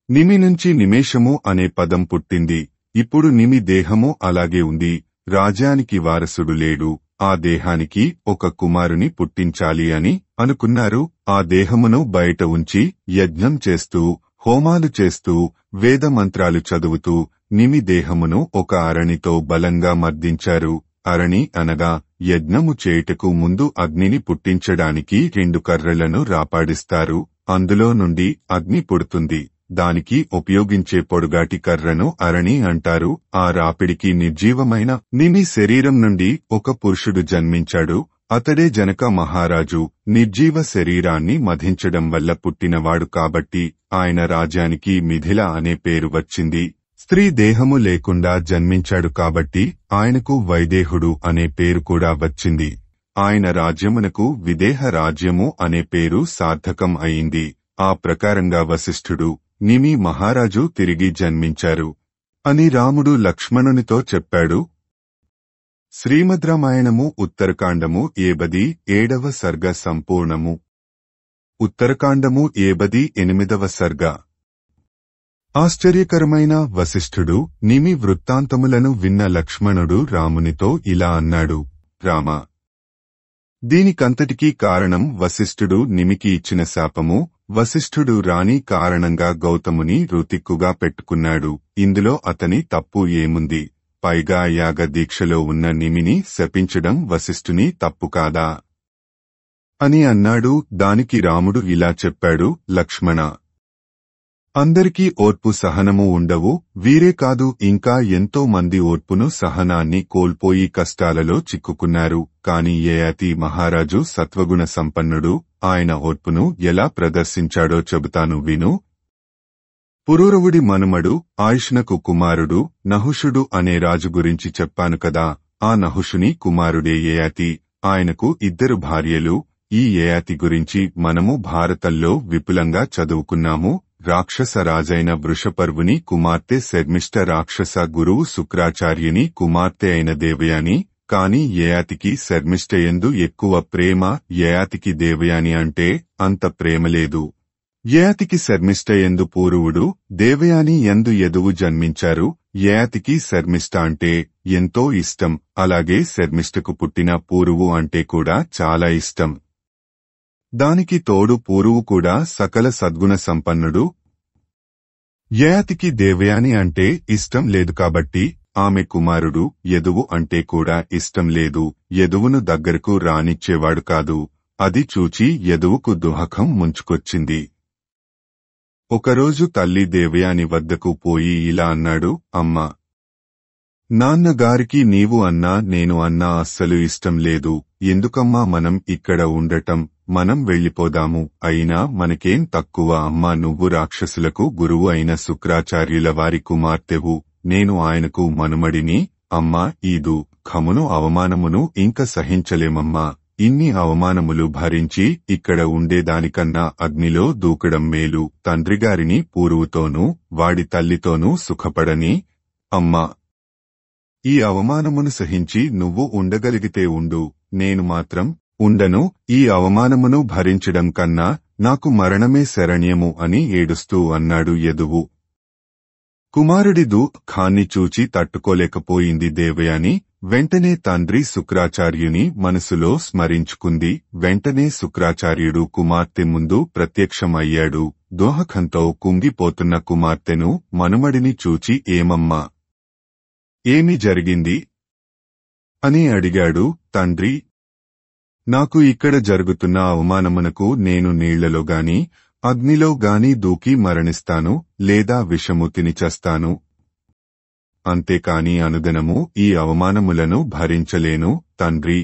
Speaker 1: నిమి నుంచి నిమేషము అనే పదం పుట్టింది. ఇప్పుడు నిమి దేహము అలాగే ఉంది. రాజ్యానికి వారసుడు లేడు. ఆ దేహానికి ఒక కుమారుని పుట్టించాలి అని అనుకున్నారు. ఆ దేహమును బయట ఉంచి యజ్ఞం చేస్తూ, హోమాలు చేస్తూ, వేద మంత్రాలు చదువుతూ నిమి దేహమును ఒక అరణితో బలంగా మర్దించారు. అరణి అనగా యజ్ఞము చేయుటకు ముందు అగ్నిని పుట్టించడానికి 2 కర్రలను రాపాడిస్తారు. అందులో నుండి అగ్ని పుడుతుంది. దానికి ఉపయోగించే పొడుగాటి కర్రను అరణి అంటారు. ఆ రాపిడికి నిర్జీవమైన నిమి శరీరం నుండి ఒక పురుషుడు జన్మించాడు. అతడే జనక మహారాజు. నిర్జీవ శరీరాన్ని మధించడం వల్ల పుట్టినవాడు కాబట్టి ఆయన రాజ్యానికి మిథిల అనే పేరు వచ్చింది. స్త్రీ దేహము లేకుండా జన్మించాడు కాబట్టి ఆయనకు వైదేహుడు అనే పేరు కూడా వచ్చింది. ఆయన రాజ్యమునకు విదేహ రాజ్యము అనే పేరు సార్థకం అయింది. ఆ ప్రకారంగా వశిష్ఠుడు, నిమి మహారాజు తిరిగి జన్మించారు అని రాముడు లక్ష్మణునితో చెప్పాడు. శ్రీమద్ రామాయణము ఉత్తరకాండము 77వ సర్గ సంపూర్ణము. ఉత్తరకాండము 78వ సర్గ. ఆశ్చర్యకరమైన వశిష్ఠుడు నిమి వృత్తాంతములను విన్న లక్ష్మణుడు రామునితో ఇలా అన్నాడు, రామా, దీనికంతటికీ కారణం వశిష్ఠుడు నిమికి ఇచ్చిన శాపము. వశిష్ఠుడు రాణి కారణంగా గౌతముని రుతిక్కుగా పెట్టుకున్నాడు. ఇందులో అతని తప్పు ఏముంది? పైగా యాగ దీక్షలో ఉన్న నిమిని శపించడం వశిష్ఠుని తప్పు కాదా అని అన్నాడు. దానికి రాముడు ఇలా చెప్పాడు, లక్ష్మణ, అందరికీ ఓర్పు సహనము ఉండవు. వీరే కాదు, ఇంకా ఎంతో మంది ఓర్పును సహనాన్ని కోల్పోయి కష్టాలలో చిక్కుకున్నారు. కాని యయాతి మహారాజు సత్వగుణ సంపన్నుడు. ఆయన ఓర్పును ఎలా ప్రదర్శించాడో చెబుతాను విను. పురూరవుడి మనుమడు ఆయుష్నకు కుమారుడు నహుషుడు అనే రాజు గురించి చెప్పాను కదా. ఆ నహుషుని కుమారుడే యయాతి. ఆయనకు 2 భార్యలు. ఈ యయాతి గురించి మనము భారతంలో విపులంగా చదువుకున్నాము. రాక్షస రాజైన వృషపర్వుని కుమార్తె శర్మిష్ఠ, రాక్షస గురువు శుక్రాచార్యుని కుమార్తె అయిన దేవయాని. కాని యయాతికి శర్మిష్ఠయందు ఎక్కువ ప్రేమ. యయాతికి దేవయాని అంటే అంత ప్రేమలేదు. యయాతికి శర్మిష్ఠయందు పూరువుడు, దేవయాని యందు యదువు జన్మించారు. యయాతికి శర్మిష్ఠ అంటే ఎంతో ఇష్టం. అలాగే శర్మిష్ఠకు పుట్టిన పూరువు అంటే కూడా చాలా ఇష్టం. దానికి తోడు పూరువు కూడా సకల సద్గుణ సంపన్నుడు. యయాతికి దేవయాని అంటే ఇష్టం లేదు కాబట్టి ఆమె కుమారుడు యదువు అంటే కూడా ఇష్టం లేదు. యదువును దగ్గరకు రానిచ్చేవాడు కాదు. అది చూచి యదువుకు దుహకం ముంచుకొచ్చింది. ఒకరోజు తల్లి దేవయాని వద్దకు పోయి ఇలా అన్నాడు, అమ్మా, నాన్నగారికి నీవు అన్నా నేను అన్నా అస్సలు ఇష్టం లేదు. ఎందుకమ్మా మనం ఇక్కడ ఉండటం? మనం వెళ్ళిపోదాము. అయినా మనకేం తక్కువ అమ్మా. నువ్వు రాక్షసులకు గురువు అయిన శుక్రాచార్యుల వారి కుమార్తెవు. నేను ఆయనకు మనుమడిని. అమ్మా, ఈ దుఃఖమును అవమానమును ఇంక సహించలేమమ్మా. ఇన్ని అవమానములు భరించి ఇక్కడ ఉండేదానికన్నా అగ్నిలో దూకడం మేలు. తండ్రిగారిని పూరువుతోనూ వాడి తల్లితోనూ సుఖపడని. అమ్మా, ఈ అవమానమును సహించి నువ్వు ఉండగలిగితే ఉండు. నేను మాత్రం ఉండను. ఈ అవమానమును భరించడం కన్నా నాకు మరణమే శరణ్యము అని ఏడుస్తూ అన్నాడు యదువు. కుమారుడి దుఃఖాన్ని చూచి తట్టుకోలేకపోయింది దేవయాని. వెంటనే తండ్రి శుక్రాచార్యుని మనసులో స్మరించుకుంది. వెంటనే శుక్రాచార్యుడు కుమార్తె ముందు ప్రత్యక్షమయ్యాడు. దోహకంతో కుంగిపోతున్న కుమార్తెను మనుమడిని చూచి, ఏమమ్మా, ఏమి జరిగింది అని అడిగాడు. తండ్రి, నాకు ఇక్కడ జరుగుతున్న అవమానమునకు నేను నీళ్లలో గాని అగ్నిలో గాని దూకి మరణిస్తాను, లేదా విషము తిని చస్తాను. అంతేకాని అనుదినము ఈ అవమానములను భరించలేను. తండ్రి,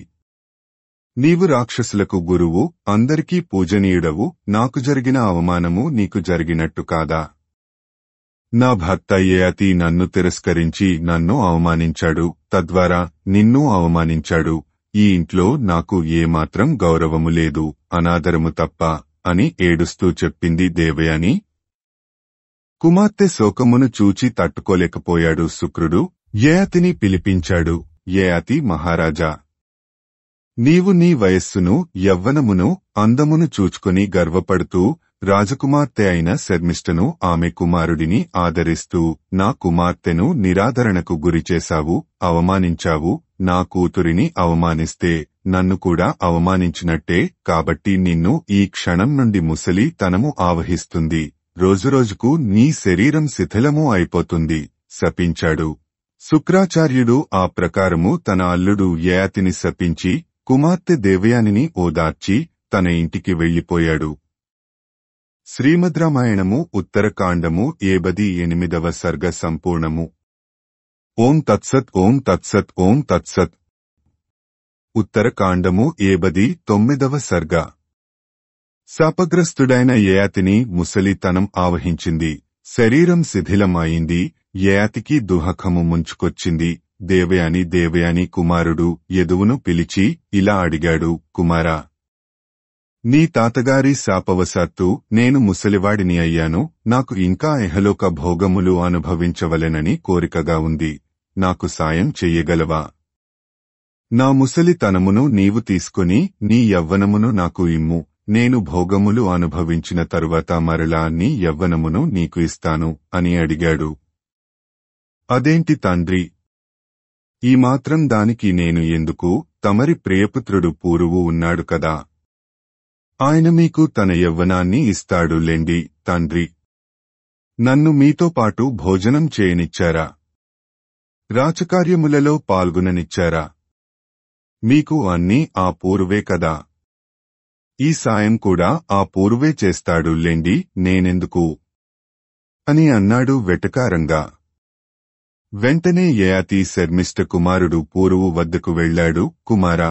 Speaker 1: నీవు రాక్షసులకు గురువు, అందరికీ పూజనీయుడవు. నాకు జరిగిన అవమానము నీకు జరిగినట్టు కాదా? నా భర్త యయాతి నన్ను తిరస్కరించి నన్ను అవమానించాడు. తద్వారా నిన్ను అవమానించాడు. ఈ ఇంట్లో నాకు ఏమాత్రం గౌరవము లేదు, అనాదరము తప్ప అని ఏడుస్తూ చెప్పింది దేవయాని. కుమార్తె శోకమును చూచి తట్టుకోలేకపోయాడు శుక్రుడు. యయాతిని పిలిపించాడు. యయాతి మహారాజా, నీవు నీ వయస్సును, యవ్వనమును, అందమును చూచుకొని గర్వపడుతూ రాజకుమార్తె అయిన శర్మిష్ఠను, ఆమె కుమారుడిని ఆదరిస్తూ నా కుమార్తెను నిరాదరణకు గురిచేశావు, అవమానించావు. నా కూతురిని అవమానిస్తే నన్ను కూడా అవమానించినట్టే. కాబట్టి నిన్ను ఈ క్షణం నుండి ముసలి తనము ఆవహిస్తుంది. రోజురోజుకు నీ శరీరం శిథిలము అయిపోతుంది శపించాడు. శుక్రాచార్యుడు ఆ ప్రకారము తన అల్లుడు యయాతిని శపించి కుమార్తె దేవయానిని ఓదార్చి తన ఇంటికి వెళ్లిపోయాడు. శ్రీమద్ రామాయణము ఉత్తరకాండము 78వ సర్గ సంపూర్ణము. ఓం తత్సత్. ఓం తత్సత్. ఓం తత్సత్. ఉత్తరకాండము 79వ సర్గ. శాపగ్రస్తుడైన యయాతిని ముసలితనం ఆవహించింది. శరీరం శిథిలమాయింది. యయాతికి దుహకము ముంచుకొచ్చింది. దేవయాని కుమారుడు యదువును పిలిచి ఇలా అడిగాడు, కుమారా, నీ తాతగారి శాపవశాత్తు నేను ముసలివాడిని అయ్యాను. నాకు ఇంకా ఇహలోక భోగములు అనుభవించవలెనని కోరికగా ఉంది. నాకు సాయం చెయ్యగలవా? నా ముసలితనమును నీవు తీసుకుని నీ యవ్వనమును నాకు ఇమ్ము. నేను భోగములు అనుభవించిన తరువాత మరలా నీ యవ్వనమును నీకు ఇస్తాను అని అడిగాడు. అదేంటి తండ్రి, ఈ మాత్రం దానికి నేను ఎందుకు? తమరి ప్రియపుత్రుడు పూరువు ఉన్నాడు కదా, ఆయన మీకు తన యవ్వనాన్ని ఇస్తాడు లెండి తండ్రి. నన్ను మీతో పాటు భోజనం చేయనిచ్చారా? రాచకార్యములలో పాల్గొననిచ్చారా? మీకు అన్నీ ఆ పూర్వే కదా, ఈ సాయం కూడా ఆ పూర్వే చేస్తాడు లెండి, నేనెందుకు అని అన్నాడు వెటకారంగా. వెంటనే యయాతి శర్మిష్ఠ కుమారుడు పూరువు వద్దకు వెళ్లాడు. కుమారా,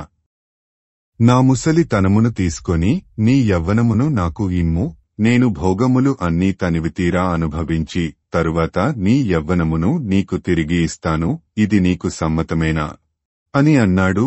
Speaker 1: నా ముసలితనమును తీసుకొని నీ యవ్వనమును నాకు ఇమ్ము. నేను భోగములు అన్నీ తనివితీరా అనుభవించి తరువాత నీ యవ్వనమును నీకు తిరిగి ఇస్తాను. ఇది నీకు సమ్మతమేనా అని అన్నాడు.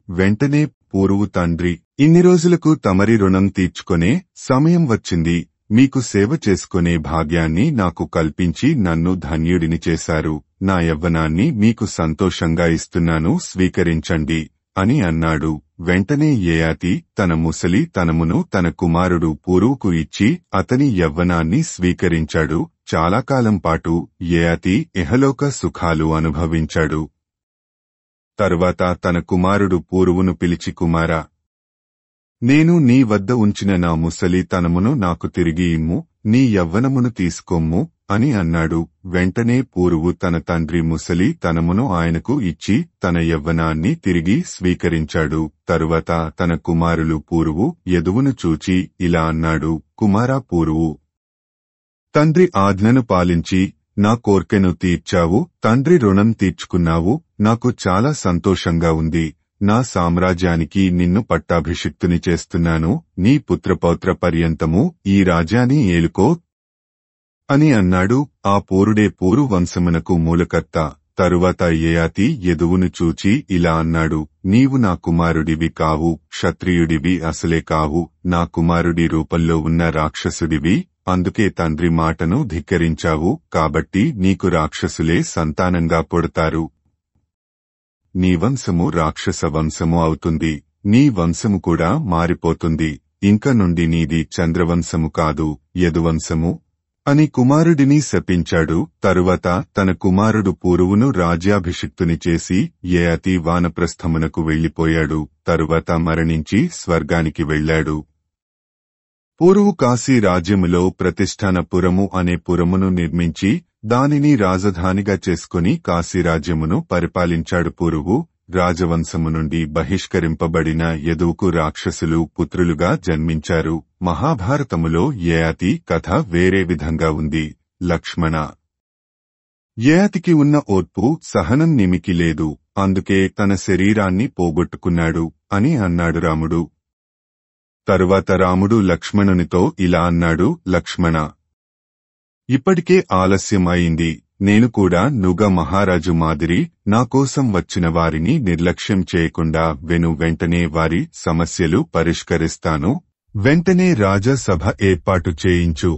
Speaker 1: వెంటనే పూరువు తండ్రి, ఇన్ని రోజులకు తమరి రుణం తీర్చుకొనే సమయం వచ్చింది. మీకు సేవ చేసుకునే భాగ్యాన్ని నాకు కల్పించి నన్ను ధన్యుడిని చేశారు. నా యవ్వనాన్ని మీకు సంతోషంగా ఇస్తున్నాను, స్వీకరించండి అని అన్నాడు. వెంటనే యయాతి తన ముసలి తనమును తన కుమారుడు పూరువుకు ఇచ్చి అతని యవ్వనాన్ని స్వీకరించాడు. చాలా కాలం పాటు యయాతి ఇహలోక సుఖాలు అనుభవించాడు. తరువాత తన కుమారుడు పూరువును పిలిచి, కుమారా, నేను నీ వద్ద ఉంచిన నా ముసలి తనమును నాకు తిరిగి ఇమ్ము. నీ యవ్వనమును తీసుకోమ్ము అని అన్నాడు. వెంటనే పూరువు తన తండ్రి ముసలి తనమును ఆయనకు ఇచ్చి తన యవ్వనాన్ని తిరిగి స్వీకరించాడు. తరువాత తన కుమారులు పూరువు యదువును చూచి ఇలా అన్నాడు, కుమారా పూరువు, తండ్రి ఆజ్ఞను పాలించి నా కోర్కెను తీర్చావు, తండ్రి రుణం తీర్చుకున్నావు. నాకు చాలా సంతోషంగా ఉంది. నా సామ్రాజ్యానికి నిన్ను పట్టాభిషిక్తుని చేస్తున్నాను. నీ పుత్రపౌత్ర పర్యంతము ఈ రాజ్యాన్ని ఏలుకో అని అన్నాడు. ఆ పూరుడే పూరు వంశమునకు మూలకర్త. తరువాత యయాతి యదువును చూచి ఇలా అన్నాడు, నీవు నా కుమారుడివి కావు, క్షత్రియుడివి అసలే కావు. నా కుమారుడి రూపంలో ఉన్న రాక్షసుడివి. అందుకే తండ్రి మాటను ధిక్కరించావు. కాబట్టి నీకు రాక్షసులే సంతానంగా పుడతారు. నీ వంశము రాక్షస వంశము అవుతుంది. నీ వంశము కూడా మారిపోతుంది. ఇంక నుండి నీది చంద్రవంశము కాదు, యదువంశము అని కుమారుడిని శపించాడు. తరువాత తన కుమారుడు పూరువును రాజ్యాభిషిక్తుని చేసి యయాతి వానప్రస్థమునకు వెళ్లిపోయాడు. తరువాత మరణించి స్వర్గానికి వెళ్లాడు. పూరువు కాశీ రాజ్యములో ప్రతిష్ఠానపురము అనే పురమును నిర్మించి దానిని రాజధానిగా చేసుకుని కాశీరాజ్యమును పరిపాలించాడు. పూరువు రాజవంశము నుండి బహిష్కరింపబడిన యదువుకు రాక్షసులు పుత్రులుగా జన్మించారు. మహాభారతములో యయాతి కథ వేరే విధంగా ఉంది. లక్ష్మణ, యయాతికి ఉన్న ఓర్పు సహనం నిమికి లేదు. అందుకే తన శరీరాన్ని పోగొట్టుకున్నాడు అని అన్నాడు రాముడు. తరువాత రాముడు లక్ష్మణునితో ఇలా అన్నాడు, లక్ష్మణ, ఇప్పటికే ఆలస్యం అయింది. నేను కూడా నుగ మహారాజు మాదిరి నా కోసం వచ్చిన వారిని నిర్లక్ష్యం చేయకుండా వెంటనే వారి సమస్యలు పరిష్కరిస్తాను. వెంటనే రాజసభ ఏర్పాటు చేయించు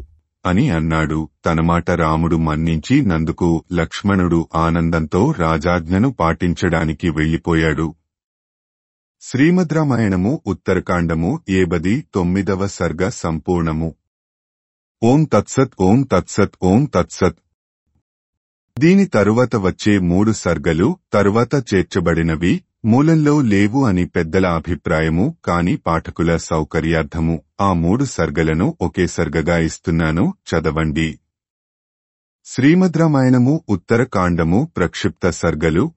Speaker 1: అని అన్నాడు. తన మాట రాముడు మన్నించి నందుకు లక్ష్మణుడు ఆనందంతో రాజాజ్ఞను పాటించడానికి వెళ్లిపోయాడు. శ్రీమద్ రామాయణము ఉత్తరకాండము 79వ సర్గ సంపూర్ణము. ఓం తత్సత్ ఓం తత్సత్ ఓం తత్సత్. దీని తరువాత వచ్చే 3 సర్గలు తరువాత చేర్చబడినవి, మూలంలో లేవు అని పెద్దల అభిప్రాయము. కాని పాఠకుల సౌకర్యార్థము ఆ 3 సర్గలను ఒకే సర్గగా ఇస్తున్నాను, చదవండి. శ్రీమద్ రామాయణము ఉత్తరకాండము ప్రక్షిప్త సర్గలు.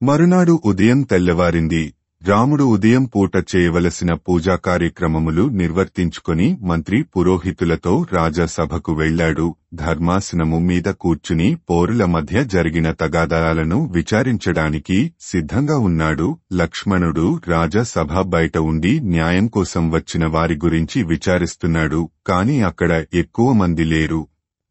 Speaker 1: మరునాడు ఉదయం తెల్లవారింది. రాముడు ఉదయం పూట చేయవలసిన పూజా కార్యక్రమములు నిర్వర్తించుకొని మంత్రి పురోహితులతో రాజసభకు వెళ్లాడు. ధర్మాసనము మీద కూర్చుని పోరుల మధ్య జరిగిన తగాదాలను విచారించడానికి సిద్ధంగా ఉన్నాడు. లక్ష్మణుడు రాజసభ బయట ఉండి న్యాయం కోసం వచ్చిన వారి గురించి విచారిస్తున్నాడు. కాని అక్కడ ఎక్కువ మంది లేరు.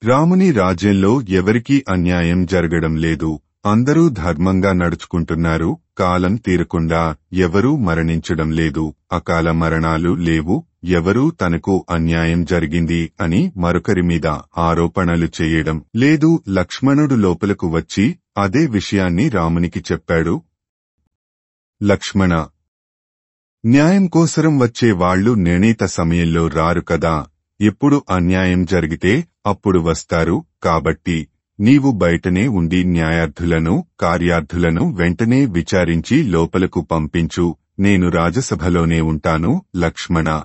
Speaker 1: రాముని రాజ్యంలో ఎవరికీ అన్యాయం జరగడం లేదు. అందరూ ధర్మంగా నడుచుకుంటున్నారు, కాలం తీరకుండా ఎవరూ మరణించడం లేదు, అకాల మరణాలు లేవు, ఎవరూ తనకు అన్యాయం జరిగింది అని మరొకరి మీద ఆరోపణలు చేయడం లేదు. లక్ష్మణుడు లోపలకు వచ్చి అదే విషయాన్ని రామునికి చెప్పాడు. లక్ష్మణ, న్యాయం కోసరం వచ్చే వాళ్లు నిర్ణీత సమయంలో రారు కదా, ఎప్పుడు అన్యాయం జరిగితే అప్పుడు వస్తారు. కాబట్టి నీవు బయటనే ఉండి న్యాయార్థులను, కార్యార్థులను వెంటనే విచారించి లోపలకు పంపించు. నేను రాజసభలోనే ఉంటాను. లక్ష్మణ,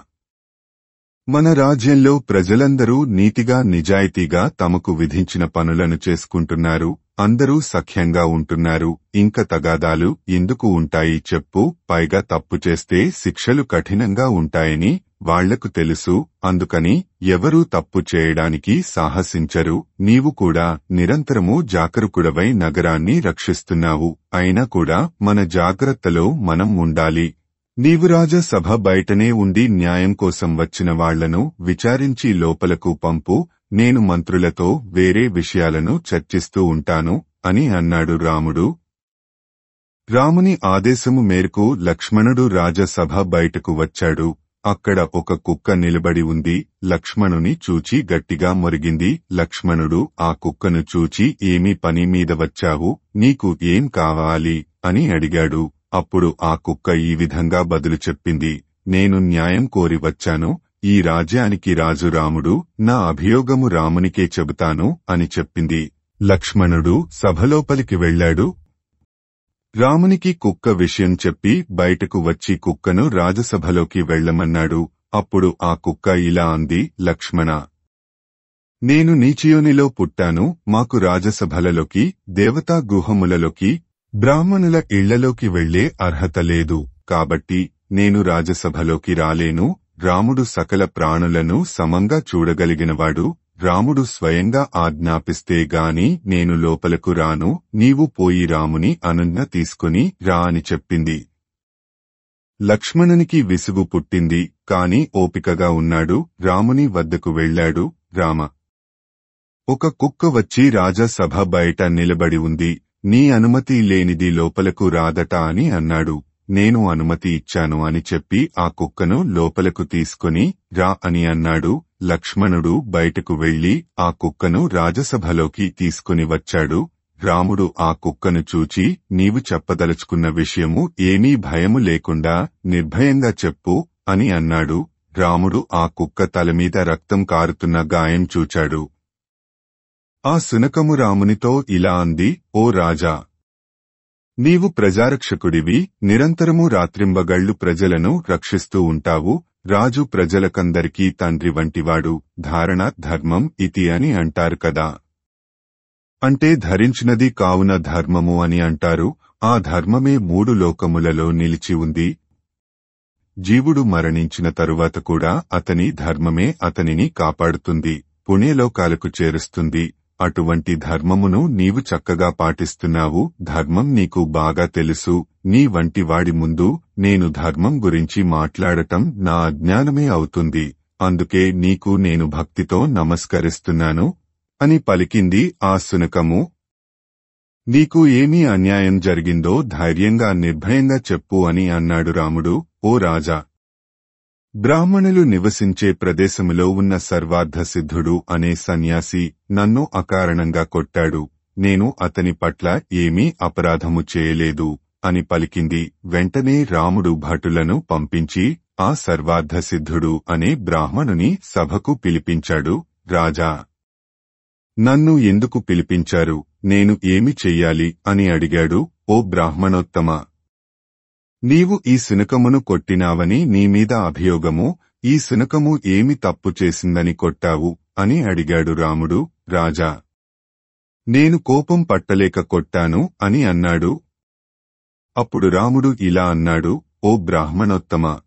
Speaker 1: మన రాజ్యంలో ప్రజలందరూ నీతిగా నిజాయితీగా తమకు విధించిన పనులను చేసుకుంటున్నారు. అందరూ సఖ్యంగా ఉంటున్నారు. ఇంక తగాదాలు ఎందుకు ఉంటాయి చెప్పు? పైగా తప్పు చేస్తే శిక్షలు కఠినంగా ఉంటాయని వాళ్లకు తెలుసు. అందుకని ఎవరూ తప్పు చేయడానికి సాహసించరు. నీవు కూడా నిరంతరము జాగరూకుడవై నగరాన్ని రక్షిస్తున్నావు. అయినా కూడా మన జాగ్రత్తలో మనం ఉండాలి. నీవు రాజసభ బయటనే ఉండి న్యాయం కోసం వచ్చిన వాళ్లను విచారించి లోపలకు పంపు. నేను మంత్రులతో వేరే విషయాలను చర్చిస్తూ ఉంటాను అని అన్నాడు రాముడు. రాముని ఆదేశము మేరకు లక్ష్మణుడు రాజసభ బయటకు వచ్చాడు. అక్కడ ఒక కుక్క నిలబడి ఉంది. లక్ష్మణుని చూచి గట్టిగా మొరిగింది. లక్ష్మణుడు ఆ కుక్కను చూచి, ఏమీ పని మీద వచ్చావు? నీకు ఏం కావాలి అని అడిగాడు. అప్పుడు ఆ కుక్క ఈ విధంగా బదులు చెప్పింది, నేను న్యాయం కోరి వచ్చాను. ఈ రాజ్యానికి రాజు రాముడు. నా అభియోగము రామునికే చెబుతాను అని చెప్పింది. లక్ష్మణుడు సభలోపలికి వెళ్లాడు. రామునికి కుక్క విషయం చెప్పి బయటకు వచ్చి కుక్కను రాజసభలోకి వెళ్లమన్నాడు. అప్పుడు ఆ కుక్క ఇలా అంది, లక్ష్మణ, నేను నీచయోనిలో పుట్టాను. మాకు రాజసభలలోకి, దేవతా గుహములలోకి, బ్రాహ్మణుల ఇళ్లలోకి వెళ్లే అర్హత లేదు. కాబట్టి నేను రాజసభలోకి రాలేను. రాముడు సకల ప్రాణులను సమంగా చూడగలిగినవాడు. రాముడు స్వయంగా ఆజ్ఞాపిస్తే గాని నేను లోపలకు రాను. నీవు పోయి రాముని అనుజ్ఞ తీసుకుని రా అని చెప్పింది. లక్ష్మణునికి విసుగు పుట్టింది. కాని ఓపికగా ఉన్నాడు. రాముని వద్దకు వెళ్లాడు. రామ, ఒక కుక్క వచ్చి రాజసభ బయట నిలబడి ఉంది. నీ అనుమతి లేనిది లోపలకు రాదట అని అన్నాడు. నేను అనుమతి ఇచ్చాను అని చెప్పి ఆ కుక్కను లోపలకు తీసుకుని రా అని అన్నాడు. లక్ష్మణుడు బయటకు వెళ్లి ఆ కుక్కను రాజసభలోకి తీసుకుని వచ్చాడు. రాముడు ఆ కుక్కను చూచి, నీవు చెప్పదలుచుకున్న విషయము ఏమీ భయము లేకుండా నిర్భయంగా చెప్పు అని అన్నాడు. రాముడు ఆ కుక్క తలమీద రక్తం కారుతున్న గాయం చూచాడు. ఆ శునకము రామునితో ఇలా అంది, ఓ రాజా, నీవు ప్రజారక్షకుడివి. నిరంతరము రాత్రింబగళ్లు ప్రజలను రక్షిస్తూ ఉంటావు. రాజు ప్రజలకందరికీ తండ్రి వంటివాడు. ధారణ ధర్మం ఇతి అని అంటారు కదా. అంటే ధరించినది కావున ధర్మము అని అంటారు. ఆ ధర్మమే మూడు లోకములలో నిలిచి ఉంది. జీవుడు మరణించిన తరువాత కూడా అతని ధర్మమే అతనిని కాపాడుతుంది, పుణ్యలోకాలకు చేరుస్తుంది. అటువంటి ధర్మమును నీవు చక్కగా పాటిస్తున్నావు. ధర్మం నీకు బాగా తెలుసు. నీ వంటి వాడి ముందు నేను ధర్మం గురించి మాట్లాడటం నా అజ్ఞానమే అవుతుంది. అందుకే నీకు నేను భక్తితో నమస్కరిస్తున్నాను అని పలికింది ఆ శునకము. నీకు ఏమీ అన్యాయం జరిగిందో ధైర్యంగా నిర్భయంగా చెప్పు అని అన్నాడు రాముడు. ఓ రాజా, బ్రాహ్మణులు నివసించే ప్రదేశములో ఉన్న సర్వార్థ సిద్ధుడు అనే సన్యాసి నన్ను అకారణంగా కొట్టాడు. నేను అతని పట్ల ఏమీ అపరాధము చేయలేదు అని పలికింది. వెంటనే రాముడు భటులను పంపించి ఆ సర్వార్థ సిద్ధుడు అనే బ్రాహ్మణుని సభకు పిలిపించాడు. రాజా, నన్ను ఎందుకు పిలిపించారు? నేను ఏమి చెయ్యాలి అని అడిగాడు. ఓ బ్రాహ్మణోత్తమ, నీవు ఈ శునకమును కొట్టినావని నీమీద అభియోగము. ఈ శునకము ఏమి తప్పు చేసిందని కొట్టావు అని అడిగాడు రాముడు. రాజా, నేను కోపం పట్టలేక కొట్టాను అని అన్నాడు. అప్పుడు రాముడు ఇలా అన్నాడు, ఓ బ్రాహ్మణోత్తమ,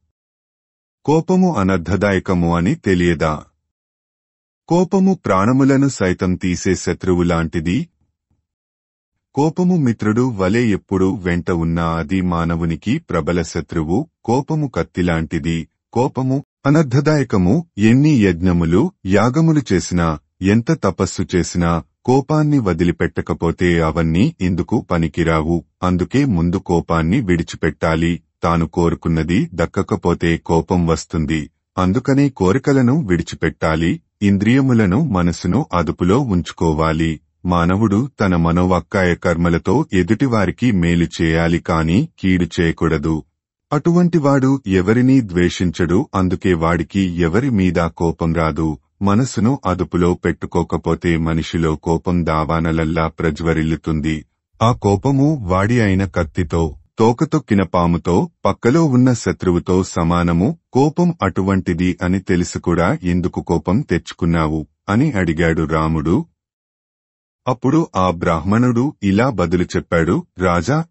Speaker 1: కోపము అనర్థదాయకము అని తెలియదా? కోపము ప్రాణములను సైతం తీసే శత్రువులాంటిది. కోపము మిత్రుడు వలె ఎప్పుడు వెంట ఉన్నా అది మానవునికి ప్రబల శత్రువు. కోపము కత్తిలాంటిది. కోపము అనర్థదాయకము. ఎన్ని యజ్ఞములు యాగములు చేసినా, ఎంత తపస్సు చేసినా కోపాన్ని వదిలిపెట్టకపోతే అవన్నీ ఇందుకు పనికిరావు. అందుకే ముందు కోపాన్ని విడిచిపెట్టాలి. తాను కోరుకున్నది దక్కకపోతే కోపం వస్తుంది. అందుకనే కోరికలను విడిచిపెట్టాలి. ఇంద్రియములను మనసును అదుపులో ఉంచుకోవాలి. మానవుడు తన మనోవాక్కాయ కర్మలతో ఎదుటివారికి మేలు చేయాలి కాని కీడు చేయకూడదు. అటువంటివాడు ఎవరినీ ద్వేషించడు. అందుకే వాడికి ఎవరి మీద కోపం రాదు. మనసును అదుపులో పెట్టుకోకపోతే మనిషిలో కోపం దావానలల్లా ప్రజ్వరిల్లుతుంది. ఆ కోపము వాడి అయిన కత్తితో, తోకతొక్కిన పాముతో, పక్కలో ఉన్న శత్రువుతో సమానము. కోపం అటువంటిది అని తెలిసి కూడా ఎందుకు కోపం తెచ్చుకున్నావు అని అడిగాడు రాముడు. అప్పుడు ఆ బ్రాహ్మణుడు ఇలా బదులు చెప్పాడు. రాజా,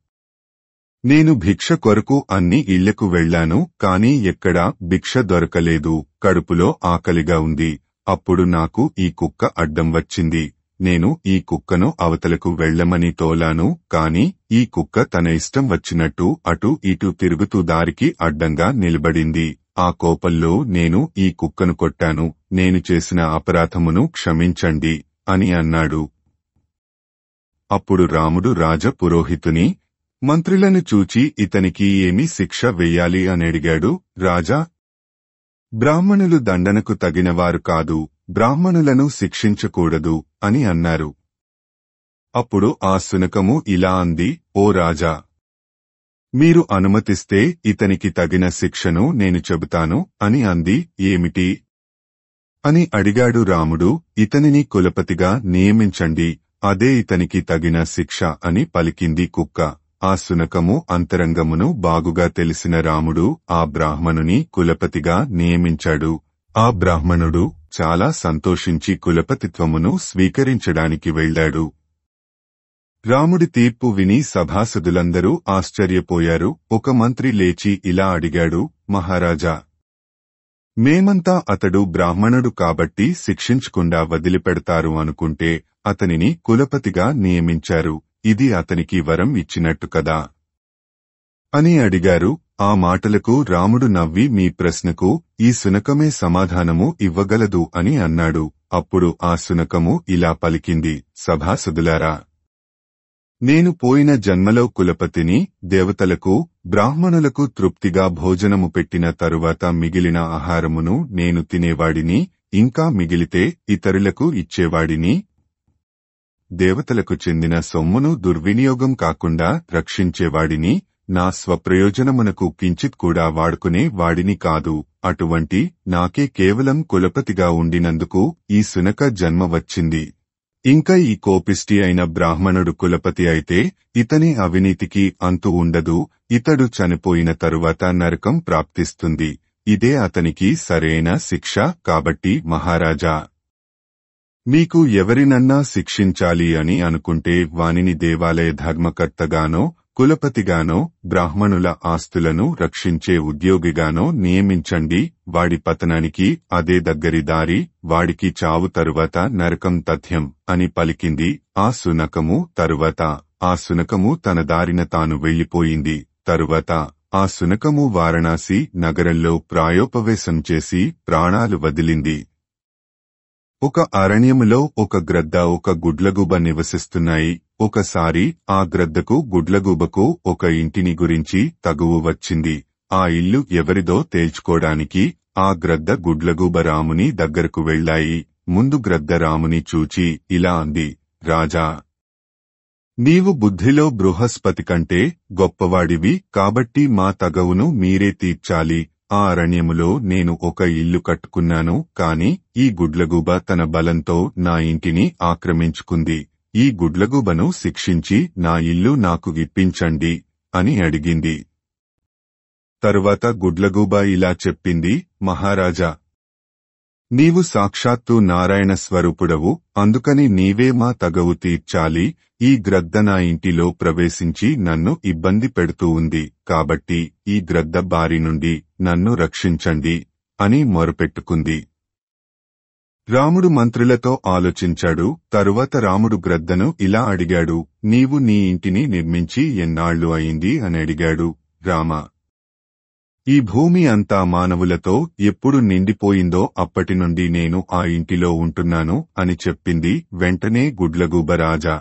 Speaker 1: నేను భిక్ష కొరకు అన్ని ఇళ్లకు వెళ్లాను. కాని ఎక్కడా భిక్ష దొరకలేదు. కడుపులో ఆకలిగా ఉంది. అప్పుడు నాకు ఈ కుక్క అడ్డం వచ్చింది. నేను ఈ కుక్కను అవతలకు వెళ్లమని తోలాను. కాని ఈ కుక్క తన ఇష్టం వచ్చినట్టు అటు ఇటు తిరుగుతూ దారికి అడ్డంగా నిలబడింది. ఆ కోపంలో నేను ఈ కుక్కను కొట్టాను. నేను చేసిన అపరాధమును క్షమించండి అని అన్నాడు. అప్పుడు రాముడు రాజ పురోహితుని, మంత్రులను చూచి ఇతనికి ఏమి శిక్ష వెయ్యాలి అని అడిగాడు. రాజా, బ్రాహ్మణులు దండనకు తగినవారు కాదు. బ్రాహ్మణులను శిక్షించకూడదు అని అన్నారు. అప్పుడు ఆ శునకము ఇలా అంది. ఓ రాజా, మీరు అనుమతిస్తే ఇతనికి తగిన శిక్షను నేను చెబుతాను అని అంది. ఏమిటి అని అడిగాడు రాముడు. ఇతనిని కులపతిగా నియమించండి. అదే ఇతనికి తగిన శిక్ష అని పలికింది కుక్క. ఆ శునకము అంతరంగమును బాగుగా తెలిసిన రాముడు ఆ బ్రాహ్మణుని కులపతిగా నియమించాడు. ఆ బ్రాహ్మణుడు చాలా సంతోషించి కులపతిత్వమును స్వీకరించడానికి వెళ్లాడు. రాముడి తీర్పు విని సభాసదులందరూ ఆశ్చర్యపోయారు. ఒక మంత్రి లేచి ఇలా అడిగాడు. మహారాజా, మేమంతా అతడు బ్రాహ్మణుడు కాబట్టి శిక్షించకుండా వదిలిపెడతారు అనుకుంటే అతనిని కులపతిగా నియమించారు. ఇది అతనికి వరం ఇచ్చినట్టు కదా అని అడిగారు. ఆ మాటలకు రాముడు నవ్వి మీ ప్రశ్నకు ఈ శునకమే సమాధానము ఇవ్వగలదు అని అన్నాడు. అప్పుడు ఆ శునకము ఇలా పలికింది. సభాసదులారా, నేను పోయిన జన్మలో కులపతిని. దేవతలకు, బ్రాహ్మణులకు తృప్తిగా భోజనము పెట్టిన తరువాత మిగిలిన ఆహారమును నేను తినేవాడిని. ఇంకా మిగిలితే ఇతరులకు ఇచ్చేవాడిని. దేవతలకు చెందిన సొమ్మును దుర్వినియోగం కాకుండా రక్షించేవాడిని. నా స్వప్రయోజనమునకు కించిత్ కూడా వాడుకునే వాడిని కాదు. అటువంటి నాకే కేవలం కులపతిగా ఉండినందుకు ఈ శునక జన్మ వచ్చింది. ఇంకా ఈ కోపిష్టి అయిన బ్రాహ్మణుడు కులపతి అయితే ఇతని అవినీతికి అంతు ఉండదు. ఇతడు చనిపోయిన తరువాత నరకం ప్రాప్తిస్తుంది. ఇదే అతనికి సరైన శిక్ష. కాబట్టి మహారాజా, మీకు ఎవరినన్నా శిక్షించాలి అని అనుకుంటే వానిని దేవాలయ ధర్మకర్తగానో, కులపతిగానో, బ్రాహ్మణుల ఆస్తులను రక్షించే ఉద్యోగిగానో నియమించండి. వాడి పతనానికి అదే దగ్గరి దారి. వాడికి చావు తరువాత నరకం తథ్యం అని పలికింది ఆ శునకము. తరువాత ఆ శునకము తన దారిన తాను వెళ్లిపోయింది. తరువాత ఆ శునకము వారణాసి నగరంలో ప్రాయోపవేశం చేసి ప్రాణాలు వదిలింది. ఒక అరణ్యములో ఒక గ్రద్ద, ఒక గుడ్లగూబ నివసిస్తున్నాయి. ఒకసారి ఆ గ్రద్దకు గుడ్లగూబకు ఒక ఇంటిని గురించి తగువు వచ్చింది. ఆ ఇల్లు ఎవరిదో తేల్చుకోడానికి ఆ గ్రద్ద గుడ్లగూబ రాముని దగ్గరకు వెళ్లాయి. ముందు గ్రద్ద రాముని చూచి ఇలా అంది. రాజా, నీవు బుద్ధిలో బృహస్పతి కంటే గొప్పవాడివి. కాబట్టి మా తగవును మీరే తీర్చాలి. ఆ అరణ్యములో నేను ఒక ఇల్లు కట్టుకున్నాను. కాని ఈ గుడ్లగూబ తన బలంతో నా ఇంటిని ఆక్రమించుకుంది. ఈ గుడ్లగూబను శిక్షించి నా ఇల్లు నాకు ఇప్పించండి అని అడిగింది. తరువాత గుడ్లగూబ ఇలా చెప్పింది. మహారాజా, నీవు సాక్షాత్తు నారాయణ స్వరూపుడవు. అందుకని నీవే మా తగవు తీర్చాలి. ఈ గ్రద్ద నా ఇంటిలో ప్రవేశించి నన్ను ఇబ్బంది పెడుతూ ఉంది. కాబట్టి ఈ గ్రద్ద బారి నుండి నన్ను రక్షించండి అని మొరపెట్టుకుంది. రాముడు మంత్రులతో ఆలోచించాడు. తరువాత రాముడు గ్రద్దను ఇలా అడిగాడు. నీవు నీ ఇంటిని నిర్మించి ఎన్నాళ్లు అయింది అని అడిగాడు. రామా, ఈ భూమి అంతా మానవులతో ఎప్పుడు నిండిపోయిందో అప్పటినుండి నేను ఆ ఇంటిలో ఉంటున్నాను అని చెప్పింది. వెంటనే గుడ్లగూబ రాజా,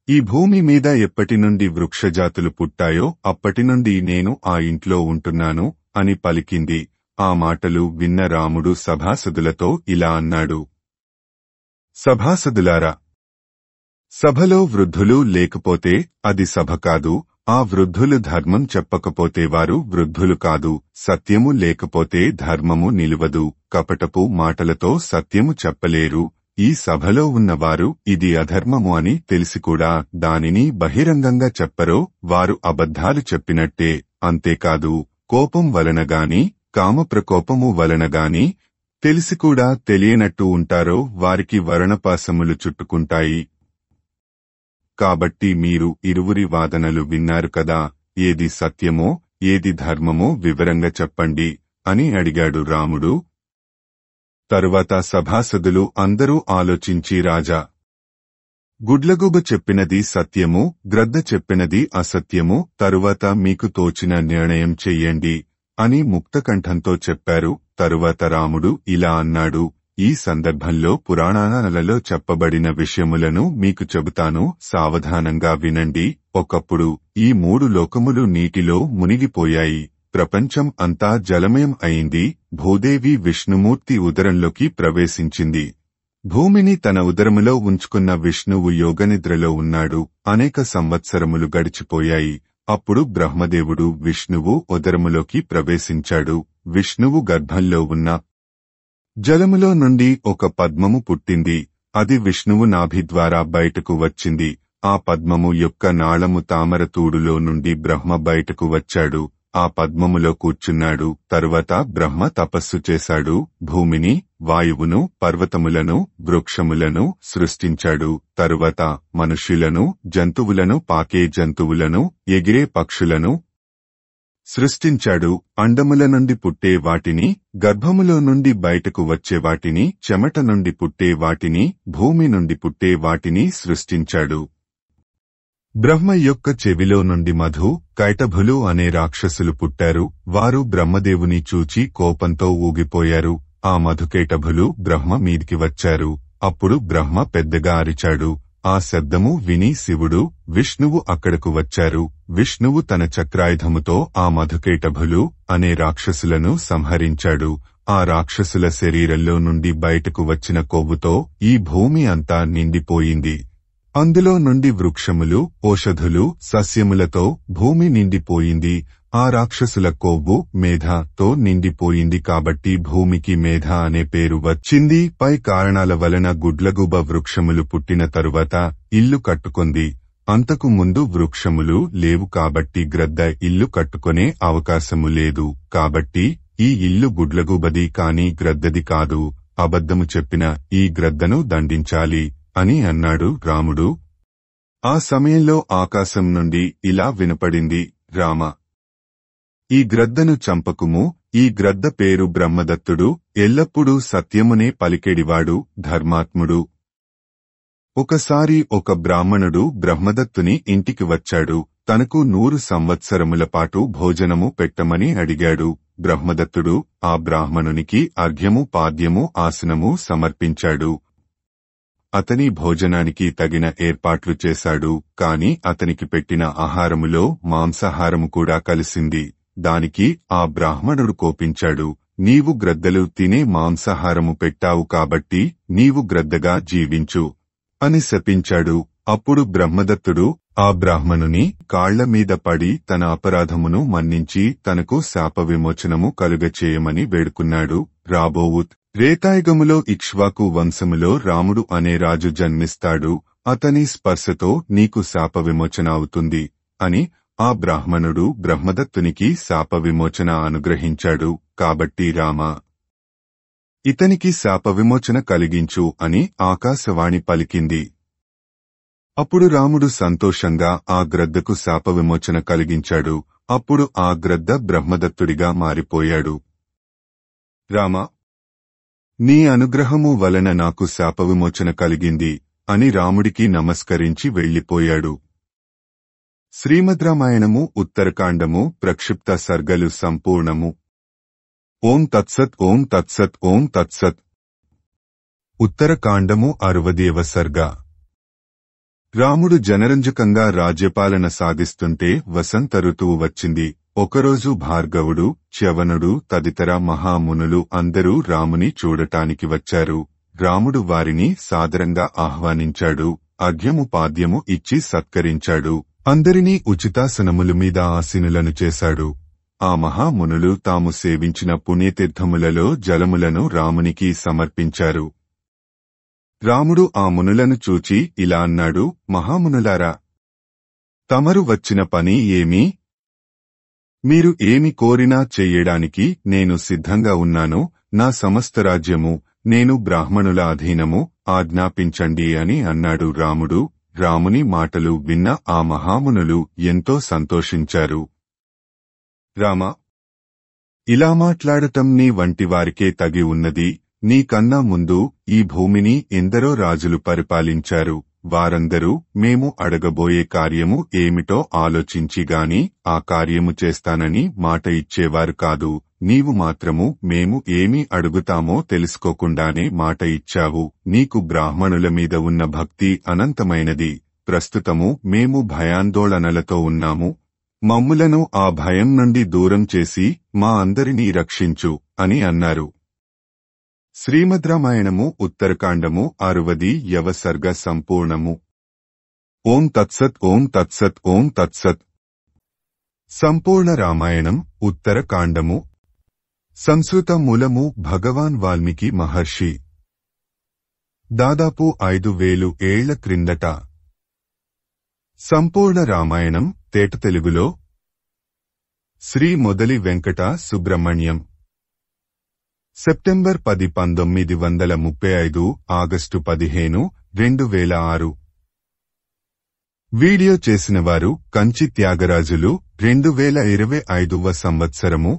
Speaker 1: ఈ భూమి మీద ఎప్పటినుండి వృక్షజాతులు పుట్టాయో అప్పటినుండి నేను ఆ ఇంట్లో ఉంటున్నాను అని పలికింది. ఆ మాటలు విన్న రాముడు సభాసదులతో ఇలా అన్నాడు. సభాసదులారా, సభలో వృద్ధులు లేకపోతే అది సభ కాదు. ఆ వృద్ధులు ధర్మం చెప్పకపోతే వారు వృద్ధులు కాదు. సత్యము లేకపోతే ధర్మము నిలువదు. కపటపు మాటలతో సత్యము చెప్పలేరు. ఈ సభలో ఉన్నవారు ఇది అధర్మము అని తెలిసి కూడా దానిని బహిరంగంగా చెప్పరో వారు అబద్ధాలు చెప్పినట్టే. అంతేకాదు, కోపం వలనగాని కామప్రకోపము వలనగాని తెలిసి కూడా తెలియనట్టు ఉంటారో వారికి వర్ణపాశములు చుట్టుకుంటాయి. కాబట్టి మీరు ఇరువురి వాదనలు విన్నారు కదా, ఏది సత్యమో ఏది ధర్మమో వివరంగా చెప్పండి అని అడిగాడు రాముడు. తరువాత సభాసదులు అందరూ ఆలోచించి రాజా, గుడ్లగూబ చెప్పినది సత్యము, గ్రద్ద చెప్పినది అసత్యము, తరువాత మీకు తోచిన నిర్ణయం చెయ్యండి అని ముక్తకంఠంతో చెప్పారు. తరువాత రాముడు ఇలా అన్నాడు. ఈ సందర్భంలో పురాణాలలో చెప్పబడిన విషయములను మీకు చెబుతాను, సావధానంగా వినండి. ఒకప్పుడు ఈ 3 లోకములు నీటిలో మునిగిపోయాయి. ప్రపంచం అంతా జలమయం అయింది. భూదేవి విష్ణుమూర్తి ఉదరంలోకి ప్రవేశించింది. భూమిని తన ఉదరములో ఉంచుకున్న విష్ణువు యోగనిద్రలో ఉన్నాడు. అనేక సంవత్సరములు గడిచిపోయాయి. అప్పుడు బ్రహ్మదేవుడు విష్ణువు ఉదరములోకి ప్రవేశించాడు. విష్ణువు గర్భంలో ఉన్న జలములో నుండి ఒక పద్మము పుట్టింది. అది విష్ణువు నాభి ద్వారా బయటకు వచ్చింది. ఆ పద్మము యొక్క నాళము తామర తూడులో నుండి బ్రహ్మ బయటకు వచ్చాడు. ఆ పద్మములో కూర్చున్నాడు. తరువాత బ్రహ్మ తపస్సు చేశాడు. భూమిని, వాయువును, పర్వతములను, వృక్షములను సృష్టించాడు. తరువాత మనుష్యులను, జంతువులను, పాకే జంతువులను, ఎగిరే పక్షులను సృష్టించాడు. అండముల నుండి పుట్టే వాటిని, గర్భములో నుండి బయటకు వచ్చే వాటిని, చెమట నుండి పుట్టే వాటిని, భూమి నుండి పుట్టే వాటిని సృష్టించాడు. బ్రహ్మ యొక్క చెవిలో నుండి మధు, కైటభులు అనే రాక్షసులు పుట్టారు. వారు బ్రహ్మదేవుని చూచి కోపంతో ఊగిపోయారు. ఆ మధుకైటభులు బ్రహ్మ మీదికి వచ్చారు. అప్పుడు బ్రహ్మ పెద్దగా అరిచాడు. ఆ శబ్దము విని శివుడు, విష్ణువు అక్కడకు వచ్చారు. విష్ణువు తన చక్రాయుధముతో ఆ మధుకైటభులు అనే రాక్షసులను సంహరించాడు. ఆ రాక్షసుల శరీరంలో నుండి బయటకు వచ్చిన కొవ్వుతో ఈ భూమి అంతా నిండిపోయింది. అందులో నుండి వృక్షములు, ఓషధులు, సస్యములతో భూమి నిండిపోయింది. ఆ రాక్షసుల కొవ్వు మేధతో నిండిపోయింది కాబట్టి భూమికి మేధ అనే పేరు వచ్చింది. పై కారణాల వలన గుడ్లగూబ వృక్షములు పుట్టిన తరువాత ఇల్లు కట్టుకుంది. అంతకు ముందు వృక్షములు లేవు కాబట్టి గ్రద్ద ఇల్లు కట్టుకునే అవకాశము లేదు. కాబట్టి ఈ ఇల్లు గుడ్లగూబది కాని గ్రద్దది కాదు. అబద్ధము చెప్పిన ఈ గ్రద్దను దండించాలి అని అన్నాడు రాముడు. ఆ సమయంలో ఆకాశం నుండి ఇలా వినపడింది. రామ, ఈ గ్రద్దను చంపకుము. ఈ గ్రద్ద పేరు బ్రహ్మదత్తుడు. ఎల్లప్పుడూ సత్యమునే పలికెడివాడు, ధర్మాత్ముడు. ఒకసారి ఒక బ్రాహ్మణుడు బ్రహ్మదత్తుని ఇంటికి వచ్చాడు. తనకు 100 సంవత్సరముల పాటు భోజనము పెట్టమని అడిగాడు. బ్రహ్మదత్తుడు ఆ బ్రాహ్మణునికి అర్ఘ్యము, పాద్యము, ఆసనము సమర్పించాడు. అతని భోజనానికి తగిన ఏర్పాట్లు చేశాడు. కాని అతనికి పెట్టిన ఆహారములో మాంసాహారము కూడా కలిసింది. దానికి ఆ బ్రాహ్మణుడు కోపించాడు. నీవు గ్రద్దలు తినే మాంసాహారము పెట్టావు కాబట్టి నీవు గ్రద్దగా జీవించు అని శపించాడు. అప్పుడు బ్రహ్మదత్తుడు ఆ బ్రాహ్మణుని కాళ్ల మీద పడి తన అపరాధమును మన్నించి తనకు శాప విమోచనము కలుగచేయమని వేడుకున్నాడు. రాబోవు త్రేతాయుగములో ఇక్ష్వాకు వంశములో రాముడు అనే రాజు జన్మిస్తాడు. అతని స్పర్శతో నీకు శాప విమోచన అవుతుంది అని ఆ బ్రాహ్మణుడు బ్రహ్మదత్తునికి శాప విమోచన అనుగ్రహించాడు. కాబట్టి రామ, ఇతనికి శాప విమోచన కలిగించు అని ఆకాశవాణి పలికింది. అప్పుడు రాముడు సంతోషంగా ఆ గ్రద్దకు శాప విమోచన కలిగించాడు. అప్పుడు ఆ గ్రద్ద బ్రహ్మదత్తుడిగా మారిపోయాడు. రామ, నీ అనుగ్రహము వలన నాకు శాప విమోచన కలిగింది అని రాముడికి నమస్కరించి వెళ్లిపోయాడు. శ్రీమద్ రామాయణము ఉత్తరకాండము ప్రక్షిప్త సర్గలు సంపూర్ణము. ఓం తత్సత్ ఓం తత్సత్ ఓం తత్సత్. ఉత్తరకాండము 60వ సర్గ. రాముడు జనరంజకంగా రాజ్యపాలన సాగిస్తుంటే వసంత ఋతువు వచ్చింది. ఒకరోజు భార్గవుడు, చ్యవనుడు తదితర మహామునులు అందరూ రాముని చూడటానికి వచ్చారు. రాముడు వారిని సాదరంగా ఆహ్వానించాడు. అర్ఘ్యము పాద్యము ఇచ్చి సత్కరించాడు. అందరినీ ఉచితాసనముల మీద ఆసీనులను చేశాడు. ఆ మహామునులు తాము సేవించిన పుణ్యతీర్థములలో జలములను రామునికి సమర్పించారు. రాముడు ఆ మునులను చూచి ఇలా అన్నాడు, మహామునులారా, తమరు వచ్చిన పని ఏమి? మీరు ఏమి కోరినా చెయ్యడానికి నేను సిద్ధంగా ఉన్నాను. నా సమస్త రాజ్యము, నేను బ్రాహ్మణుల అధీనము, ఆజ్ఞాపించండి అని అన్నాడు రాముడు. రాముని మాటలు విన్న ఆ మహామునులు ఎంతో సంతోషించారు. రామా, ఇలా మాట్లాడటం నీ వంటి వారికే తగి ఉన్నది. నీకన్నా ముందు ఈ భూమిని ఎందరో రాజులు పరిపాలించారు. వారందరూ మేము అడగబోయే కార్యము ఏమిటో ఆలోచించిగాని ఆ కార్యము చేస్తానని మాట ఇచ్చేవారు కాదు. నీవు మాత్రము మేము ఏమి అడుగుతామో తెలుసుకోకుండానే మాట ఇచ్చావు. నీకు బ్రాహ్మణుల మీద ఉన్న భక్తి అనంతమైనది. ప్రస్తుతము మేము భయాందోళనలతో ఉన్నాము. మమ్ములను ఆ భయం నుండి దూరం చేసి మా అందరినీ రక్షించు అని అన్నారు. శ్రీమద్ రామాయణము ఉత్తరకాండము 60వ సర్గ సంపూర్ణము. ఓం తత్సత్ ఓం తత్సత్ ఓం తత్సత్. సంపూర్ణ రామాయణం ఉత్తరకాండము. సంస్కృత మూలము భగవాన్ వాల్మీకి మహర్షి. దాదాపు 5000 ఏళ్ల క్రిందట. సంపూర్ణ రామాయణం తేట తెలుగులో Sri Modali Venkata Subrahmanyam. September 10, 1935, August 15, 2006. Video చేసినవారు కంచి త్యాగరాజులు. 2025వ సంవత్సరము